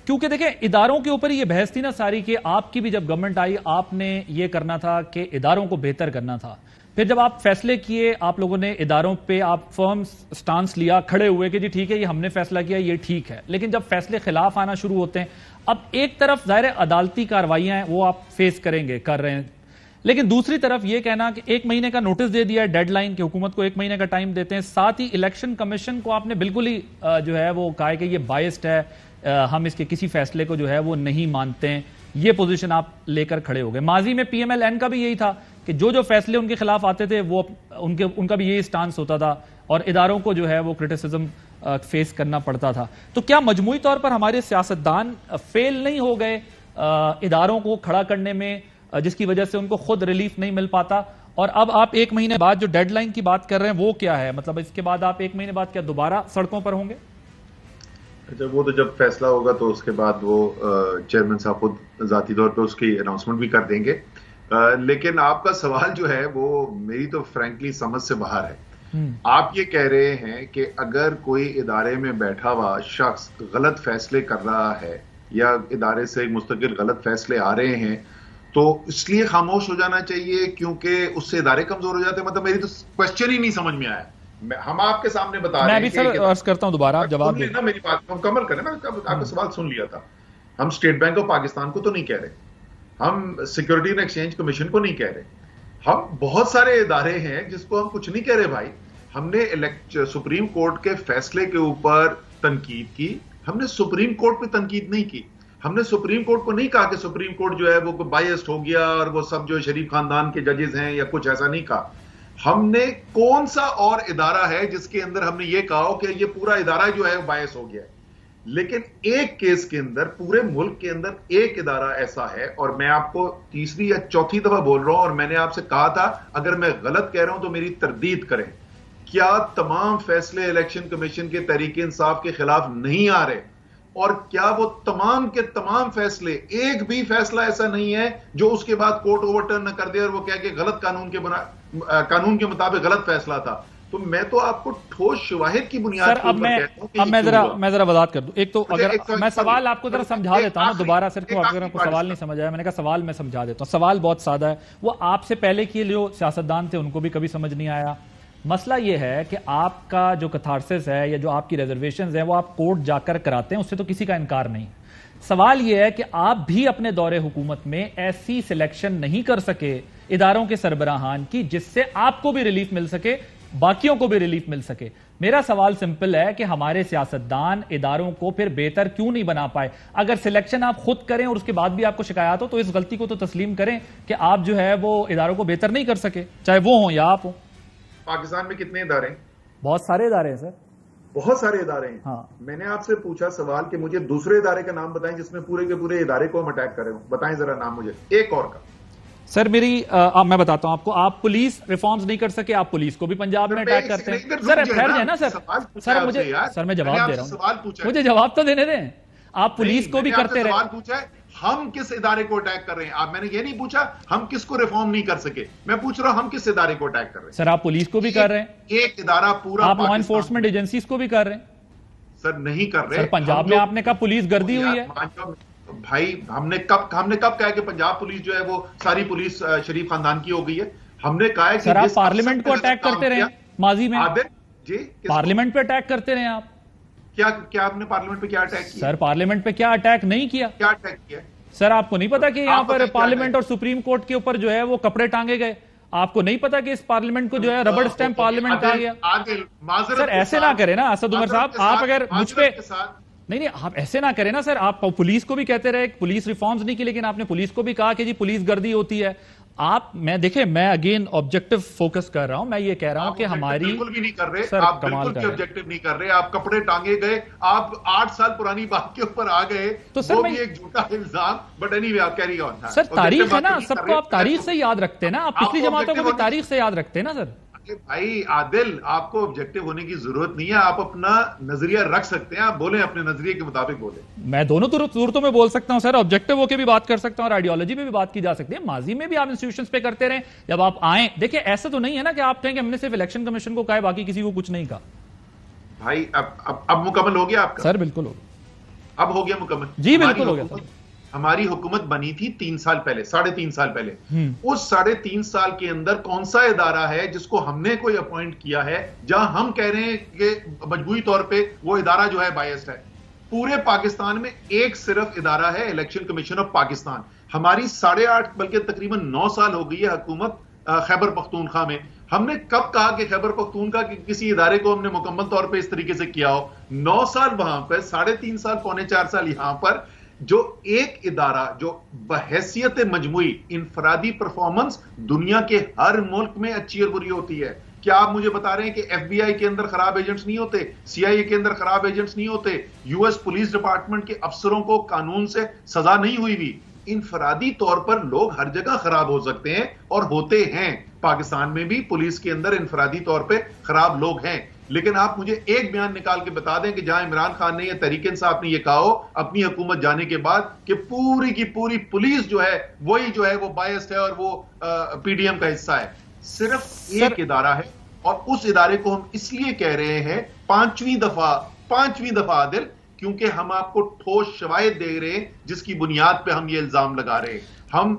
کیونکہ دیکھیں اداروں کے اوپر یہ بحث تھی نا ساری کہ آپ کی بھی جب گورنمنٹ آئی آپ نے یہ کرنا تھا کہ اداروں کو بہتر کرنا تھا. پھر جب آپ فیصلے کیے, آپ لوگوں نے اداروں پہ آپ فرم سٹانس لیا, کھڑے ہوئے کہ جی ٹھیک ہے یہ ہم نے فیصلہ کیا یہ ٹھیک ہے. لیکن جب فیصلے خلاف آنا شروع ہوتے ہیں, اب ایک طرف ظاہر عدالتی کارروائیاں ہیں وہ آپ فیس کریں گے, کر رہے ہیں, لیکن دوسری طرف یہ کہنا کہ 1 مہینے کا نوٹس دے دیا ہے, ڈیڈ لائن کہ حکومت کو 1 مہینے کا ٹائم دیتے ہیں, ساتھ ہی الیکشن کمیشن کو آپ نے بالکل ہی جو ہے وہ کہا کہ یہ بائسڈ ہے, ہم اس کے کسی فیصلے کو جو ہے وہ نہیں مانتے ہیں, یہ پوزیشن آپ لے کر کھڑے ہو گئے. ماضی میں پی ایم ایل این کا بھی یہی تھا کہ جو فیصلے ان کے خلاف آتے تھے وہ ان کا بھی یہی سٹانس ہوتا تھا اور اداروں کو جو ہے وہ کرٹیسزم فیس کرنا پڑتا تھا. تو کیا مجموعی طور پر ہمارے سیاستدان فیل نہیں ہو گئے اداروں کو کھڑا کرنے میں, جس کی وجہ سے ان کو خود ریلیف نہیں مل پاتا؟ اور اب آپ 1 مہینے بعد جو ڈیڈ لائن کی بات کر رہے ہیں وہ کیا ہے, مطلب اس کے بعد آپ 1 مہینے بعد کیا دوبارہ سڑکوں پر ہوں گے؟ اچھا وہ تو جب فیصلہ ہوگا تو اس کے بعد وہ چیئرمین صاحب خود ذاتی طور پہ اس کی اناؤنسمنٹ بھی کر دیں گے. لیکن آپ کا سوال جو ہے وہ میری تو فرینکلی سمجھ سے باہر ہے. آپ یہ کہہ رہے ہیں کہ اگر کوئی ادارے میں بیٹھا ہوا شخص غلط فیصلے کر رہا ہے یا ادارے سے مستقل غلط فیصلے آ رہے ہیں تو اس لیے خاموش ہو جانا چاہیے کیونکہ اس سے ادارے کمزور ہو جاتے ہیں. مطلب میری تو کوشچن ہی نہیں سمجھ میں آیا. ہم آپ کے سامنے بتا رہے ہیں. میں بھی سر عرض کرتا ہوں دوبارہ جواب دیں. میری بات مکمل کریں. میں آپ کا سوال سن لیا تھا. ہم اسٹیٹ بینک آف پاکستان کو تو نہیں کہہ رہے, ہم سیکورٹی اینڈ ایکسچینج کمیشن کو نہیں کہہ رہے, ہم بہت سارے ادارے ہیں جس کو ہم کچھ نہیں کہہ رہے بھائی. ہم نے سپریم کورٹ کے فیصلے کے اوپر تنقید کی, ہم نے سپریم کورٹ پہ تنقید نہیں کی. ہم نے سپریم کورٹ کو نہیں کہا کہ سپریم کورٹ جو ہے وہ بائیسڈ ہو گیا اور وہ سب جو شریف خاندان کے ججز ہیں یا کچھ ایسا نہیں کہا. ہم نے کون سا اور ادارہ ہے جس کے اندر ہم نے یہ کہا ہو کہ یہ پورا ادارہ جو ہے بائیس ہو گیا ہے. لیکن ایک کیس کے اندر پورے ملک کے اندر ایک ادارہ ایسا ہے, اور میں آپ کو تیسری یا چوتھی دفعہ بول رہا ہوں, اور میں نے آپ سے کہا تھا اگر میں غلط کہہ رہا ہوں تو میری تردید کریں. کیا تمام فیصلے الیکشن کمیشن کے تحریک انصاف کے خلاف نہیں آ رہے؟ اور کیا وہ تمام کے تمام فیصلے, ایک بھی فیصلہ ایسا نہیں ہے جو اس کے بعد کورٹ اوور ٹرن نہ کر دے اور وہ کہہ کہ غلط قانون کے مطابق غلط فیصلہ تھا؟ تو میں تو آپ کو ٹھوس شواہد کی بنیاد پر کہتا ہوں. اب میں ذرا وضاحت کر دوں. ایک تو اگر میں سوال آپ کو ذرا سمجھا دیتا ہوں دوبارہ سر, کیوں اگر آپ کو سوال نہیں سمجھ آیا, میں نے کہا سوال میں سمجھا دیتا ہوں. سوال بہت سادہ ہے, وہ آپ سے پہلے کے جو سیاستدان تھے ان کو بھی کبھی سمجھ نہیں آیا. مسئلہ یہ ہے کہ آپ کا جو کتھارسس ہے یا جو آپ کی ریزرویشنز ہیں وہ آپ کورٹ جا کر کراتے ہیں, اس سے تو کسی کا انکار نہیں. سوال یہ ہے کہ آپ بھی اپنے دور حکومت میں ایسی سلیکشن نہیں کر سکے اداروں کے سربراہان کی جس سے آپ کو بھی ریلیف مل سکے, باقیوں کو بھی ریلیف مل سکے. میرا سوال سمپل ہے کہ ہمارے سیاستدان اداروں کو پھر بہتر کیوں نہیں بنا پائے؟ اگر سلیکشن آپ خود کریں اور اس کے بعد بھی آپ کو شکایات ہو تو اس غلطی کو تو تسلیم کریں کہ آپ جو ہے وہ اداروں کو بہتر نہیں کر سکے, چاہے وہ ہوں یا آپ ہوں. پاکستان میں کتنے ادارے ہیں؟ بہت سارے ادارے ہیں سر, بہت سارے ادارے ہیں. ہاں, میں نے آپ سے پوچھا سوال کہ مجھے دوسرے ادارے کا نام بتائیں جس میں پورے کے پورے ادارے کو ہم اٹیک کرے ہوں. بتائیں ذرا نام مجھے ایک اور کا. سر میں بتاتا ہوں آپ کو, آپ پولیس ریفارمز نہیں کر سکے, آپ پولیس کو بھی پنجاب میں اٹیک کرتے ہیں. سر ٹھہر جائیں نا سر میں جواب دے رہا ہوں, مجھے جواب تو دینے دیں. آپ پولیس کو بھی کرتے رہے. سوال پوچھا ہے ہم کس ادارے کو اٹیک کر رہے ہیں. آپ, میں نے یہ نہیں پوچھا ہم کس کو ریفارم نہیں کر سکے, میں پوچھ رہا ہوں ہم کس ادارے کو اٹیک کر رہے ہیں. سر آپ پولیس کو بھی کر رہے ہیں, ایک ادارہ پورا, آپ لا انفورسمنٹ ایجنسیز کو بھی کر رہے ہیں. سر نہیں کر رہے. سر پنجاب میں آپ نے کہا پولیس گردی ہوئی ہے. بھائی ہم نے کب کہا کہ پنجاب پولیس جو ہے وہ ساری پولیس شریف خاندان کی ہو گئی ہے؟ ہم نے کہا ہے کہ سر آپ پارلیمنٹ کو اٹیک کرتے رہے ماضی میں. جی پارلیمنٹ پہ اٹیک کرتے رہے آپ. کیا آپ نے پارلیمنٹ پہ کیا اٹیک کیا؟ سر پارلیمنٹ پہ کیا اٹیک نہیں کیا. کیا اٹیک کیا؟ سر آپ کو نہیں پتا کہ یہاں پر پارلیمنٹ اور سپریم کورٹ کے اوپر جو ہے وہ کپڑے ٹانگے گئے؟ آپ کو نہیں پتا کہ اس پارلیمنٹ کو جو ہے ربڑ اسٹیمپ پارلیمنٹ کہا گیا؟ سر ایسے نہ کریں نا اسد عمر صاحب, آپ اگر مجھ پہ نہیں آپ ایسے نہ کریں نا سر. آپ پولیس کو بھی کہتے رہے پولیس ریفارمز نہیں کی, لیکن آپ نے پولیس کو بھی کہا کہ جی پولیس گردی ہوتی ہے. آپ دیکھیں میں اگین آبجیکٹو فوکس کر رہا ہوں, میں یہ کہہ رہا ہوں کہ ہماری بالکل بھی نہیں کر رہے, آپ بالکل بھی آبجیکٹو نہیں کر رہے. آپ کپڑے ٹانگے گئے, آپ 8 سال پرانی بات کے اوپر آ گئے, تو وہ بھی ایک جھوٹا الزام. بٹ اینی وے آپ کیری آن. سر تاریخ ہے نا, سب کو آپ تاریخ سے یاد رکھتے ہیں نا, آپ پچھلی جماعتوں کو بھی تاریخ سے یاد رکھتے ہیں نا. سر بھائی عادل, آپ کو آبجیکٹو ہونے کی ضرورت نہیں ہے, آپ اپنا نظریہ رکھ سکتے ہیں, آپ بولیں اپنے نظریے کے مطابق بولیں. میں دونوں صورتوں میں بول سکتا ہوں سر, آبجیکٹو ہو کے بھی بات کر سکتا ہوں اور آئیڈیالوجی پہ بھی بات کی جا سکتی ہے. ماضی میں بھی آپ انسٹیٹیوشنز پہ کرتے رہیں, جب آپ آئیں دیکھیں ایسا تو نہیں ہے نا کہ آپ کہیں کہ ہم نے صرف الیکشن کمیشن کو کہا ہے باقی کسی کو کچھ نہیں کہا. بھائی اب مکمل ہو گیا آپ کا؟ سر بالکل ہو گیا. اب ہو گیا مکمل؟ جی بالکل ہو گیا. ہماری حکومت بنی تھی 3 سال پہلے, 3.5 سال پہلے. اس 3.5 سال کے اندر کون سا ادارہ ہے جس کو ہم نے کوئی اپوائنٹ کیا ہے جہاں ہم کہہ رہے ہیں کہ مجموعی طور پہ وہ ادارہ جو ہے بائیسڈ ہے؟ پورے پاکستان میں ایک صرف ادارہ ہے, الیکشن کمیشن آف پاکستان. ہماری 8.5 بلکہ تقریباً 9 سال ہو گئی ہے حکومت خیبر پختونخوا میں. ہم نے کب کہا کہ خیبر پختونخوا کے کسی ادارے کو ہم نے مکمل طور پہ اس طریقے سے کیا ہو؟ 9 سال وہاں پر, 3.5 سال 4.5 سال یہاں پر, جو ایک ادارہ جو بحیثیت مجموعی انفرادی پرفارمنس دنیا کے ہر ملک میں اچھی اور بری ہوتی ہے. کیا آپ مجھے بتا رہے ہیں کہ ایف بی آئی کے اندر خراب ایجنٹس نہیں ہوتے, سی آئی اے کے اندر خراب ایجنٹس نہیں ہوتے, یو ایس پولیس ڈپارٹمنٹ کے افسروں کو قانون سے سزا نہیں ہوئی بھی؟ انفرادی طور پر لوگ ہر جگہ خراب ہو سکتے ہیں اور ہوتے ہیں. پاکستان میں بھی پولیس کے اندر انفرادی طور پہ خراب لوگ ہیں. لیکن آپ مجھے ایک بیان نکال کے بتا دیں کہ جہاں عمران خان نے یا تحریک انصاف نے یہ کہا ہو اپنی حکومت جانے کے بعد کہ پوری کی پوری پولیس جو ہے وہی جو ہے وہ بائیسڈ ہے اور وہ پی ڈی ایم کا حصہ ہے. صرف ایک ادارہ ہے, اور اس ادارے کو ہم اس لیے کہہ رہے ہیں 5ویں دفعہ عادل, کیونکہ ہم آپ کو ٹھوس شواہد دے رہے ہیں جس کی بنیاد پہ ہم یہ الزام لگا رہے ہیں. ہم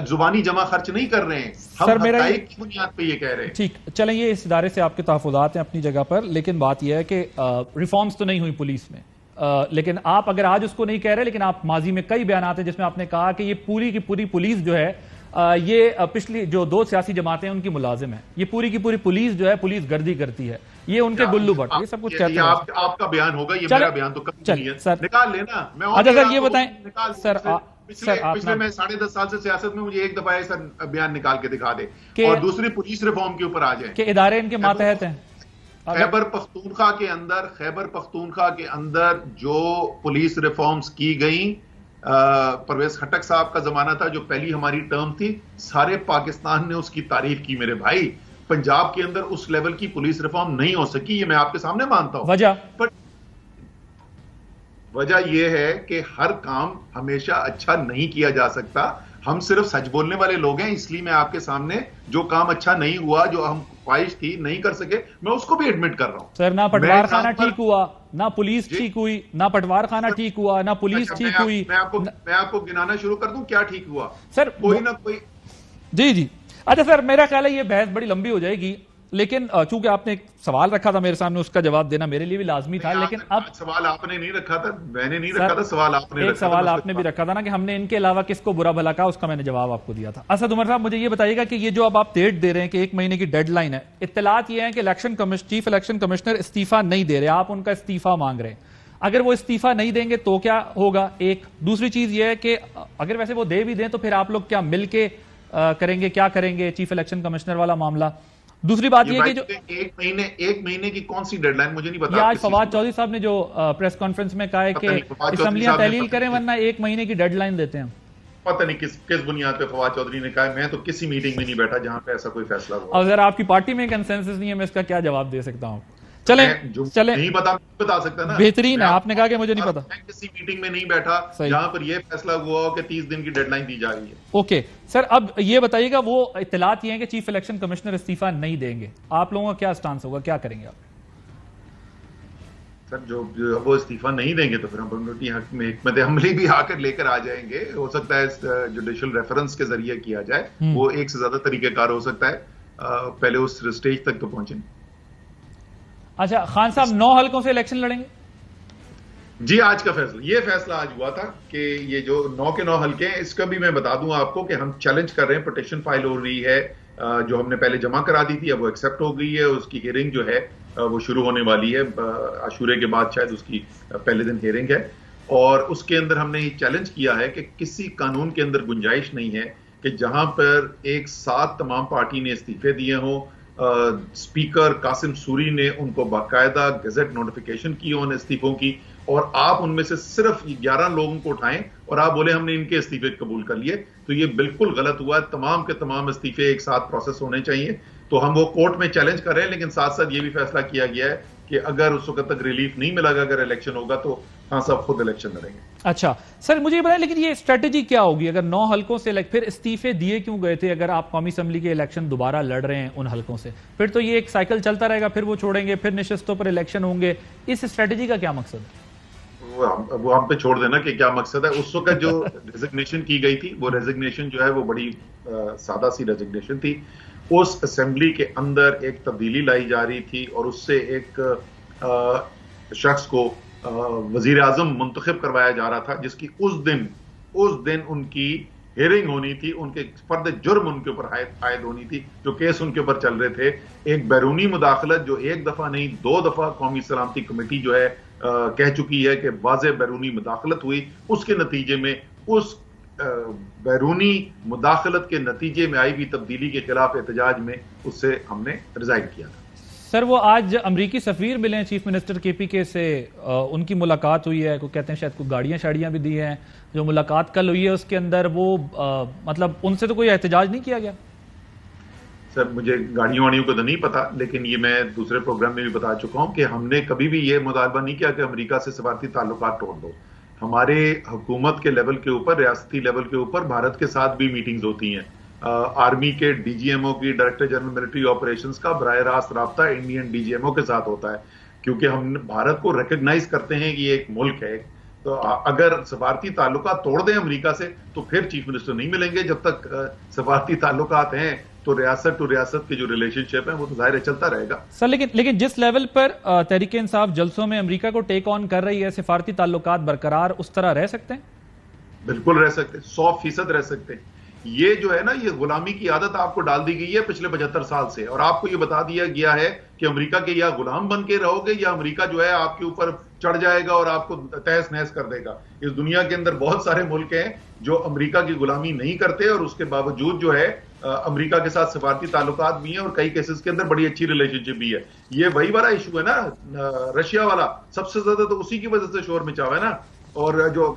زبانی جمع خرچ نہیں کر رہے ہیں، ہم حقائق کی بنیاد پہ یہ کہہ رہے ہیں. ٹھیک، چلیں یہ اس ادارے سے آپ کے تحفظات ہیں اپنی جگہ پر، لیکن بات یہ ہے کہ ریفارمز تو نہیں ہوئی پولیس میں، لیکن آپ اگر آج اس کو نہیں کہہ رہے، لیکن آپ ماضی میں کئی بیانات ہیں جس میں آپ نے کہا کہ یہ پوری کی پوری پولیس جو ہے یہ پچھلی جو 2 سیاسی جماعتیں ہیں ان کی ملازم ہے، یہ پوری کی پوری پولیس جو ہے پولیس گردی کرتی ہے، یہ ان کے گلو بٹ، یہ سب کچھ کہتے ہیں. آپ کا بیان ہوگا، یہ میرا بیان تو کبھی نہیں ہے. سر نکال لینا. اچھا سر یہ بتائیں سر، پچھلے میں 10.5 سال سے سیاست میں، مجھے ایک دفعہ سر بیان نکال کے دکھا دے. اور دوسری پولیس ریفارم کے اوپر آ جائیں کہ ادارے ان کے ماتحت ہیں. خیبر پختونخوا کے اندر جو پولیس ریفارمز کی گئیں، پرویز خٹک صاحب کا زمانہ تھا جو پہلی ہماری ٹرم تھی، سارے پاکستان نے اس کی تعریف کی. میرے بھائی، پنجاب کے اندر اس لیول کی پولیس ریفارم نہیں ہو سکی، یہ میں آپ کے سامنے مانتا ہوں. وجہ یہ ہے کہ ہر کام ہمیشہ اچھا نہیں کیا جا سکتا. ہم صرف سچ بولنے والے لوگ ہیں، اس لیے میں آپ کے سامنے جو کام اچھا نہیں ہوا، جو ہم خواہش تھی نہیں کر سکے، میں اس کو بھی ایڈمٹ کر رہا ہوں. سر نہ پٹوار خانہ ٹھیک ہوا، نہ پولیس ٹھیک ہوئی، نہ پٹوار خانہ ٹھیک ہوا، نہ پولیس ٹھیک ہوئی. میں آپ کو گنانا شروع کر دوں کیا ٹھیک ہوا؟ سر کوئی نہ کوئی. جی اچھا سر، میرا خیال ہے یہ بحث بڑی لمبی ہو جائے گی، لیکن چونکہ آپ نے ایک سوال رکھا تھا میرے سامنے، اس کا جواب دینا میرے لیے بھی لازمی تھا. لیکن اب سوال آپ نے نہیں رکھا تھا، میں نے نہیں رکھا تھا، سوال آپ نے رکھا تھا. ایک سوال آپ نے بھی رکھا تھا نا کہ ہم نے ان کے علاوہ کس کو برا بھلا کہا، اس کا میں نے جواب آپ کو دیا تھا. اسد عمر صاحب مجھے یہ بتائیے گا کہ یہ جو اب آپ ڈیٹ دے رہے ہیں کہ 1 مہینے کی ڈیڈ لائن ہے، اطلاعات یہ ہیں کہ چیف الیکشن کمشنر استعفیٰ نہیں دے رہے، آپ ان کا استعفیٰ مانگ رہے ہیں. اگر وہ استعفیٰ نہیں دیں گے تو کیا ہوگا؟ ایک دوسری چیز یہ ہے کہ اگر ویسے وہ دے بھی دیں تو پھر آپ لوگ کیا مل کے کریں گے، کیا کریں گے چیف الیکشن کمشنر والا معاملہ؟ دوسری بات یہ کہ جو 1 مہینے کی کون سی ڈیڈ لائن مجھے نہیں پتا. آج فواد چودھری صاحب نے جو پریس کانفرنس میں کہا ہے کہ اسمبلیاں تحلیل کریں ورنہ 1 مہینے کی ڈیڈ لائن دیتے ہیں. پتہ نہیں کس بنیاد پہ فواد چودھری نے کہا. میں تو کسی میٹنگ میں نہیں بیٹھا جہاں پہ ایسا کوئی فیصلہ ہوا. اگر آپ کی پارٹی میں کنسنسس نہیں ہے، میں اس کا کیا جواب دے سکتا ہوں؟ چلیں نہیں بتا سکتا نا. بہترین ہے، آپ نے کہا کہ مجھے نہیں پتا. میں کسی میٹنگ میں نہیں بیٹھا جہاں پر یہ فیصلہ ہوا ہو کہ 30 دن کی ڈیڈ لائن دی جا رہی ہے. اوکے سر، اب یہ بتائیے گا، وہ اطلاعات یہ ہیں کہ چیف الیکشن کمشنر استعفیٰ نہیں دیں گے، آپ لوگوں کا کیا سٹانس ہوگا، کیا کریں گے آپ؟ سر جو وہ استعفیٰ نہیں دیں گے تو پھر ہم حکمت عملی بھی آ کر لے کر آ جائیں گے. ہو سکتا ہے جوڈیشل ریفرنس کے ذریعے کیا جائے، وہ ایک سے زیادہ طریقہ کار ہو سکتا ہے. پہلے اس سٹیج تک تو پہنچیں. اچھا خان صاحب 9 حلقوں سے الیکشن لڑیں گے؟ جی آج کا فیصلہ، یہ فیصلہ آج ہوا تھا کہ یہ جو 9 کے 9 حلقے ہیں، اس کا بھی میں بتا دوں آپ کو کہ ہم چیلنج کر رہے ہیں. پٹیشن فائل ہو رہی ہے جو ہم نے پہلے جمع کرا دی تھی، اب وہ ایکسیپٹ ہو گئی ہے. اس کی ہیئرنگ جو ہے وہ شروع ہونے والی ہے عاشورے کے بعد، شاید اس کی پہلے دن ہیئرنگ ہے. اور اس کے اندر ہم نے یہ چیلنج کیا ہے کہ کسی قانون کے اندر گنجائش نہیں ہے کہ جہاں پر ایک ساتھ تمام پارٹی نے استعفے دیے ہوں، اسپیکر قاسم سوری نے ان کو باقاعدہ گزٹ نوٹیفیکیشن کی ان استعفوں کی، اور آپ ان میں سے صرف 11 لوگوں کو اٹھائیں اور آپ بولے ہم نے ان کے استعفے قبول کر لیے، تو یہ بالکل غلط ہوا ہے. تمام کے تمام استعفے ایک ساتھ پروسیس ہونے چاہیے. تو ہم وہ کورٹ میں چیلنج کر رہے ہیں، لیکن ساتھ ساتھ یہ بھی فیصلہ کیا گیا ہے کہ اگر اس وقت تک ریلیف نہیں ملا گا، اگر الیکشن ہوگا تو خان صاحب خود الیکشن لڑیں گے. اچھا سر مجھے یہ بتائیں، لیکن یہ اسٹریٹجی کیا ہوگی اگر 9 حلقوں سے پھر استعفے دیے کیوں گئے تھے؟ اگر آپ قومی اسمبلی کے الیکشن دوبارہ لڑ رہے ہیں ان حلقوں سے، پھر تو یہ ایک سائیکل چلتا رہے گا، پھر وہ چھوڑیں گے، پھر نشستوں پر الیکشن ہوں گے. اس اسٹریٹجی کا کیا مقصد ہے؟ وہ ہم پہ چھوڑ دینا کہ کیا مقصد ہے. اس وقت جو ریزگنیشن کی گئی تھی، وہ ریزگنیشن جو ہے وہ بڑی سادہ سی ریزگنیشن تھی. اس اسمبلی کے اندر ایک تبدیلی لائی جا رہی تھی اور اس سے ایک شخص کو وزیر اعظم منتخب کروایا جا رہا تھا، جس کی اس دن ان کی ہیئرنگ ہونی تھی. ان کے فرد جرم ان کے اوپر عائد ہونی تھی، جو کیس ان کے اوپر چل رہے تھے. ایک بیرونی مداخلت جو ایک دفعہ نہیں 2 دفعہ قومی سلامتی کمیٹی جو ہے کہہ چکی ہے کہ واضح بیرونی مداخلت ہوئی. اس کے نتیجے میں، اس بیرونی مداخلت کے نتیجے میں آئی ہوئی تبدیلی کے خلاف احتجاج میں اس سے ہم نے ریزائن کیا تھا. سر وہ آج امریکی سفیر ملے ہیں چیف منسٹر کے پی کے سے، ان کی ملاقات ہوئی ہے، کو کہتے ہیں شاید کوئی گاڑیاں شاڑیاں بھی دی ہیں. جو ملاقات کل ہوئی ہے اس کے اندر وہ مطلب ان سے تو کوئی احتجاج نہیں کیا گیا؟ سر مجھے گاڑیوں واڑیوں کو تو نہیں پتا، لیکن یہ میں دوسرے پروگرام میں بھی بتا چکا ہوں کہ ہم نے کبھی بھی یہ مطالبہ نہیں کیا کہ امریکہ سے سفارتی تعلقات توڑ دو. ہمارے حکومت کے لیول کے اوپر، ریاستی لیول کے اوپر بھارت کے ساتھ بھی میٹنگز ہوتی ہیں. آرمی کے ڈی جی ایم او کی، ڈائریکٹر جنرل ملٹری آپریشنز کا براہ راست رابطہ Indian D G M O کے ساتھ ہوتا ہے، کیونکہ ہم بھارت کو ریکگنائز کرتے ہیں کہ یہ ایک ملک ہے. تو اگر سفارتی تعلقات توڑ دیں امریکہ سے تو پھر چیف منسٹر نہیں ملیں گے. جب تک سفارتی تعلقات ہیں تو ریاست ٹو ریاست کے جو ریلیشن شپ ہے وہ تو ظاہر چلتا رہے گا. سر لیکن جس لیول پر تحریک انصاف جلسوں میں امریکہ کو ٹیک آن کر رہی ہے، سفارتی تعلقات برقرار اس طرح رہ سکتے ہیں؟ بالکل رہ سکتے، 100% رہ سکتے. یہ جو ہے نا، یہ غلامی کی عادت آپ کو ڈال دی گئی ہے پچھلے 75 سال سے، اور آپ کو یہ بتا دیا گیا ہے کہ امریکہ کے یا غلام بن کے رہو گے یا امریکہ جو ہے آپ کے اوپر چڑھ جائے گا اور آپ کو تہس نہس کر دے گا. اس دنیا کے اندر بہت سارے ملک ہیں جو امریکہ کی غلامی نہیں کرتے اور اس کے باوجود جو ہے امریکہ کے ساتھ سفارتی تعلقات بھی ہیں اور کئی کیسز کے اندر بڑی اچھی ریلیشن شپ بھی ہے. یہ وہی والا ایشو ہے نا، رشیا والا، سب سے زیادہ تو اسی کی وجہ سے شور مچا ہوا ہے نا. اور جو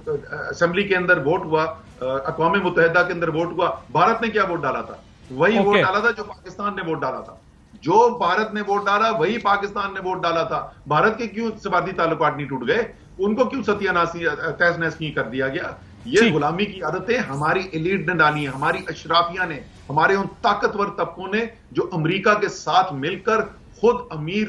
اسمبلی کے اندر ووٹ ہوا، اقوام متحدہ کے اندر ووٹ ہوا، بھارت نے کیا ووٹ ڈالا تھا؟ وہی ووٹ ڈالا تھا جو پاکستان نے ووٹ ڈالا تھا. جو بھارت نے ووٹ ڈالا وہی پاکستان نے ووٹ ڈالا تھا. بھارت کے کیوں سفارتی تعلقات نہیں ٹوٹ گئے؟ ان کو کیوں ستیہ ناسی تہس نہس نہیں کر دیا گیا؟ یہ غلامی کی عادتیں ہماری ایلیٹ نے ڈالی ہیں، ہماری اشرافیہ نے، ہمارے ان طاقتور طبقوں نے جو امریکہ کے ساتھ مل کر خود امیر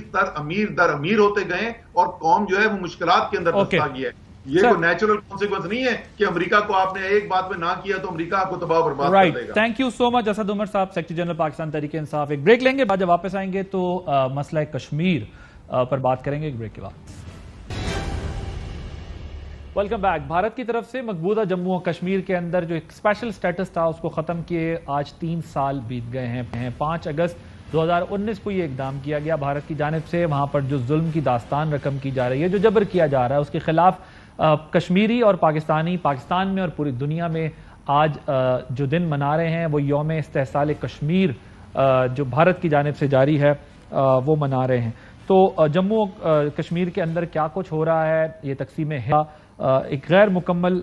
در امیر ہوتے گئے اور قوم جو ہے وہ مشکلات کے اندر پھنستا گیا ہے. یہ کوئی نیچرل کانسیکوینس نہیں ہے کہ امریکہ کو آپ نے ایک بات میں نہ کیا تو امریکہ آپ کو تباہ برباد کر دے گا. تھینک یو سو مچ اسد عمر صاحب، سیکرٹری جنرل پاکستان تحریک انصاف. ایک بریک لیں گے، بعد جب واپس آئیں گے تو مسئلہ کشمیر پر بات کریں گے ایک بریک کے بعد. Welcome back. بھارت کی طرف سے مقبوضہ جموں و کشمیر کے اندر جو ایک اسپیشل سٹیٹس تھا اس کو ختم کیے آج 3 سال بیت گئے ہیں. 5 اگست 2019 کو یہ اقدام کیا گیا بھارت کی جانب سے. وہاں پر جو ظلم کی داستان رقم کی جا رہی ہے، جو جبر کیا جا رہا ہے، اس کے خلاف کشمیری اور پاکستان میں اور پوری دنیا میں آج جو دن منا رہے ہیں وہ یوم استحصال کشمیر جو بھارت کی جانب سے جاری ہے وہ منا رہے ہیں. تو جموں کشمیر کے اندر کیا کچھ ہو رہا ہے، یہ تقسیم ہند ایک غیر مکمل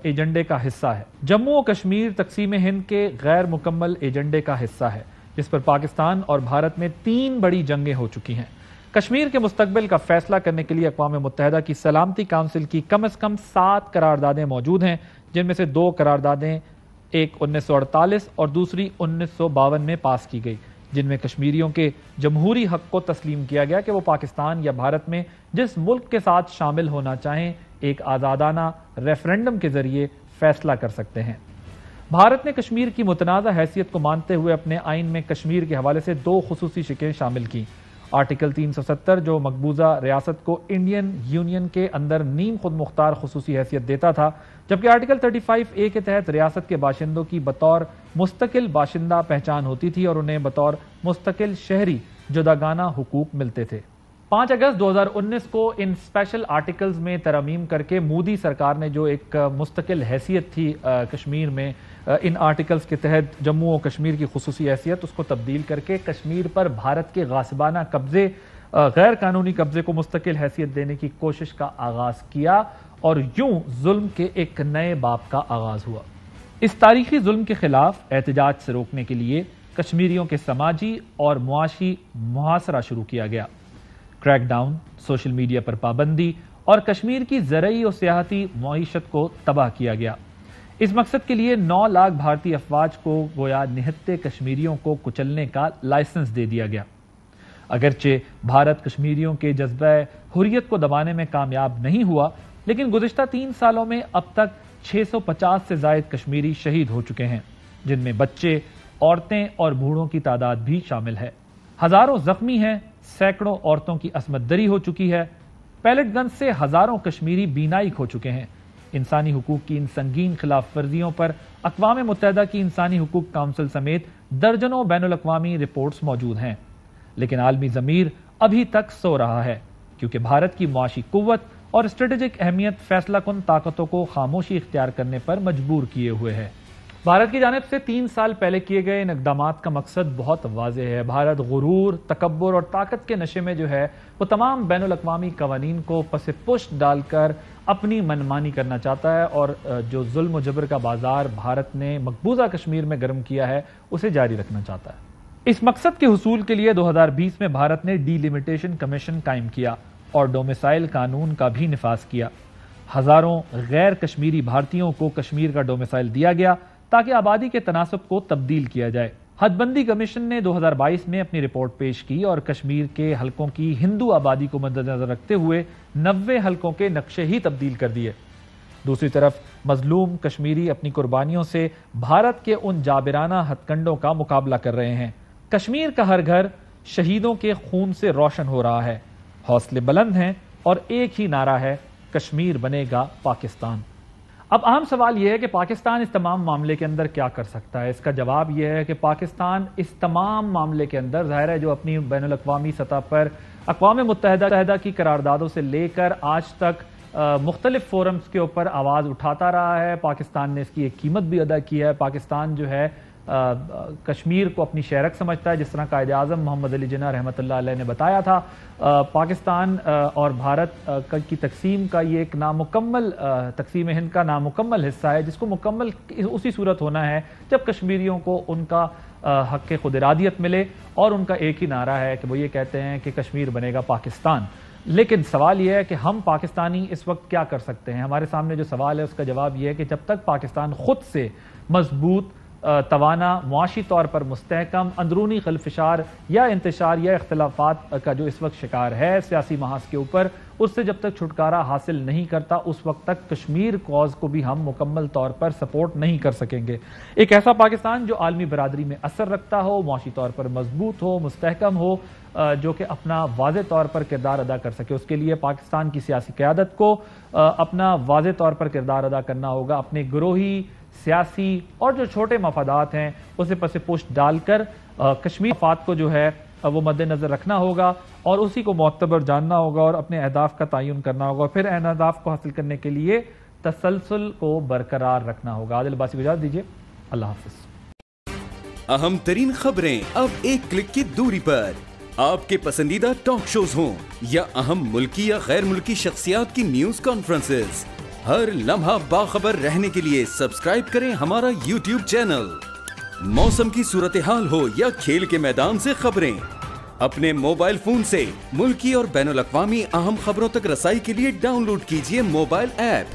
ایجنڈے کا حصہ ہے. جموں و کشمیر تقسیم ہند کے غیر مکمل ایجنڈے کا حصہ ہے جس پر پاکستان اور بھارت میں 3 بڑی جنگیں ہو چکی ہیں. کشمیر کے مستقبل کا فیصلہ کرنے کے لیے اقوام متحدہ کی سلامتی کونسل کی کم از کم 7 قراردادیں موجود ہیں، جن میں سے 2 قراردادیں، ایک 1948 اور دوسری 1952 میں پاس کی گئی، جن میں کشمیریوں کے جمہوری حق کو تسلیم کیا گیا کہ وہ پاکستان یا بھارت میں جس ملک کے ساتھ شامل ہونا چاہیں ایک آزادانہ ریفرنڈم کے ذریعے فیصلہ کر سکتے ہیں. بھارت نے کشمیر کی متنازع حیثیت کو مانتے ہوئے اپنے آئین میں کشمیر کے حوالے سے 2 خصوصی شقیں شامل کی. آرٹیکل 370 جو مقبوضہ ریاست کو انڈین یونین کے اندر نیم خود مختار خصوصی حیثیت دیتا تھا، جبکہ آرٹیکل 35A کے تحت ریاست کے باشندوں کی بطور مستقل باشندہ پہچان ہوتی تھی اور انہیں بطور مستقل شہری جداگانہ حقوق ملتے تھے. 5 اگست 2019 کو ان اسپیشل آرٹیکلز میں ترمیم کر کے مودی سرکار نے جو ایک مستقل حیثیت تھی کشمیر میں، ان آرٹیکلز کے تحت جموں و کشمیر کی خصوصی حیثیت، اس کو تبدیل کر کے کشمیر پر بھارت کے غاصبانہ قبضے، غیر قانونی قبضے کو مستقل حیثیت دینے کی کوشش کا آغاز کیا اور یوں ظلم کے ایک نئے باب کا آغاز ہوا. اس تاریخی ظلم کے خلاف احتجاج سے روکنے کے لیے کشمیریوں کے سماجی اور معاشی محاصرہ شروع کیا گیا. کریک ڈاؤن، سوشل میڈیا پر پابندی اور کشمیر کی زرعی اور سیاحتی معیشت کو تباہ کیا گیا. اس مقصد کے لیے 9 لاکھ بھارتی افواج کو گویا نہتے کشمیریوں کو کچلنے کا لائسنس دے دیا گیا. اگرچہ بھارت کشمیریوں کے جذبہ حریت کو دبانے میں کامیاب نہیں ہوا، لیکن گزشتہ 3 سالوں میں اب تک 650 سے زائد کشمیری شہید ہو چکے ہیں، جن میں بچے، عورتیں اور بوڑھوں کی تعداد بھی شامل ہے. ہزاروں زخمی ہیں، سینکڑوں عورتوں کی عصمت دری ہو چکی ہے، پیلٹ گن سے ہزاروں کشمیری بینائی کھو چکے ہیں. انسانی حقوق کی ان سنگین خلاف ورزیوں پر اقوام متحدہ کی انسانی حقوق کونسل سمیت درجنوں بین الاقوامی رپورٹس موجود ہیں، لیکن عالمی ضمیر ابھی تک سو رہا ہے کیونکہ بھارت کی معاشی قوت اور اسٹریٹجک اہمیت فیصلہ کن طاقتوں کو خاموشی اختیار کرنے پر مجبور کیے ہوئے ہے. بھارت کی جانب سے 3 سال پہلے کیے گئے ان اقدامات کا مقصد بہت واضح ہے. بھارت غرور، تکبر اور طاقت کے نشے میں جو ہے وہ تمام بین الاقوامی قوانین کو پس پشت ڈال کر اپنی منمانی کرنا چاہتا ہے اور جو ظلم و جبر کا بازار بھارت نے مقبوضہ کشمیر میں گرم کیا ہے اسے جاری رکھنا چاہتا ہے. اس مقصد کے حصول کے لیے 2020 میں بھارت نے ڈی لمیٹیشن کمیشن قائم کیا اور ڈومیسائل قانون کا بھی نفاذ کیا. ہزاروں غیر کشمیری بھارتیوں کو کشمیر کا ڈومیسائل دیا گیا تاکہ آبادی کے تناسب کو تبدیل کیا جائے. حد بندی کمیشن نے 2022 میں اپنی رپورٹ پیش کی اور کشمیر کے حلقوں کی ہندو آبادی کو مد نظر رکھتے ہوئے 90 حلقوں کے نقشے ہی تبدیل کر دیے۔ دوسری طرف مظلوم کشمیری اپنی قربانیوں سے بھارت کے ان جابرانہ ہتھ کنڈوں کا مقابلہ کر رہے ہیں۔ کشمیر کا ہر گھر شہیدوں کے خون سے روشن ہو رہا ہے، حوصلے بلند ہیں اور ایک ہی نعرہ ہے، کشمیر بنے گا پاکستان۔ اب اہم سوال یہ ہے کہ پاکستان اس تمام معاملے کے اندر کیا کر سکتا ہے؟ اس کا جواب یہ ہے کہ پاکستان اس تمام معاملے کے اندر ظاہر ہے جو اپنی بین الاقوامی سطح پر اقوام متحدہ کی قراردادوں سے لے کر آج تک مختلف فورمز کے اوپر آواز اٹھاتا رہا ہے۔ پاکستان نے اس کی ایک قیمت بھی ادا کی ہے۔ پاکستان جو ہے کشمیر کو اپنی شہرک سمجھتا ہے، جس طرح قائد اعظم محمد علی جناح رحمۃ اللہ علیہ نے بتایا تھا۔ پاکستان اور بھارت کی تقسیم کا یہ ایک نامکمل تقسیم ہند کا نامکمل حصہ ہے، جس کو مکمل اسی صورت ہونا ہے جب کشمیریوں کو ان کا حق خود ارادیت ملے اور ان کا ایک ہی نعرہ ہے کہ وہ یہ کہتے ہیں کہ کشمیر بنے گا پاکستان۔ لیکن سوال یہ ہے کہ ہم پاکستانی اس وقت کیا کر سکتے ہیں؟ ہمارے سامنے جو سوال ہے اس کا جواب یہ ہے کہ جب تک پاکستان خود سے مضبوط، توانا، معاشی طور پر مستحکم، اندرونی خلفشار یا انتشار یا اختلافات کا جو اس وقت شکار ہے سیاسی محاذ کے اوپر، اس سے جب تک چھٹکارا حاصل نہیں کرتا اس وقت تک کشمیر کاز کو بھی ہم مکمل طور پر سپورٹ نہیں کر سکیں گے۔ ایک ایسا پاکستان جو عالمی برادری میں اثر رکھتا ہو، معاشی طور پر مضبوط ہو، مستحکم ہو، جو کہ اپنا واضح طور پر کردار ادا کر سکے، اس کے لیے پاکستان کی سیاسی قیادت کو اپنا واضح طور پر کردار ادا کرنا ہوگا، اپنے گروہی، سیاسی اور جو چھوٹے مفادات ہیں اسے پس پشت ڈال کر کشمیر مفاد کو جو ہے وہ مد نظر رکھنا ہوگا اور اسی کو معتبر جاننا ہوگا اور اپنے اہداف کا تعین کرنا ہوگا، پھر ان اہداف کو حاصل کرنے کے لیے تسلسل کو برقرار رکھنا ہوگا۔ عادل عباسی کو اجازت دیجیے، اللہ حافظ۔ اہم ترین خبریں اب ایک کلک کی دوری پر، آپ کے پسندیدہ ٹاک شوز ہوں یا اہم ملکی یا غیر ملکی شخصیات کی نیوز کانفرنسز، ہر لمحہ باخبر رہنے کے لیے سبسکرائب کریں ہمارا YouTube چینل۔ موسم کی صورتحال ہو یا کھیل کے میدان سے خبریں، اپنے موبائل فون سے ملکی اور بین الاقوامی اہم خبروں تک رسائی کے لیے ڈاؤن لوڈ کیجیے موبائل ایپ۔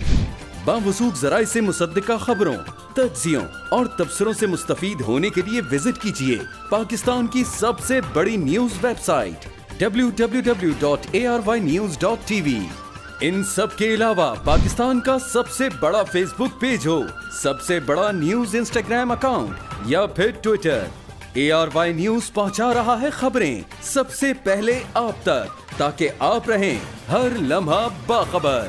باوثوق ذرائع سے مصدقہ خبروں، تجزیوں اور تبصروں سے مستفید ہونے کے لیے وزٹ کیجیے پاکستان کی سب سے بڑی نیوز ویب سائٹ www.arYnews.tv۔ ان سب کے علاوہ پاکستان کا سب سے بڑا فیس بک پیج ہو، سب سے بڑا نیوز انسٹاگرام اکاؤنٹ یا پھر ٹویٹر، ARY نیوز پہنچا رہا ہے خبریں سب سے پہلے آپ تک، تاکہ آپ رہیں ہر لمحہ باخبر۔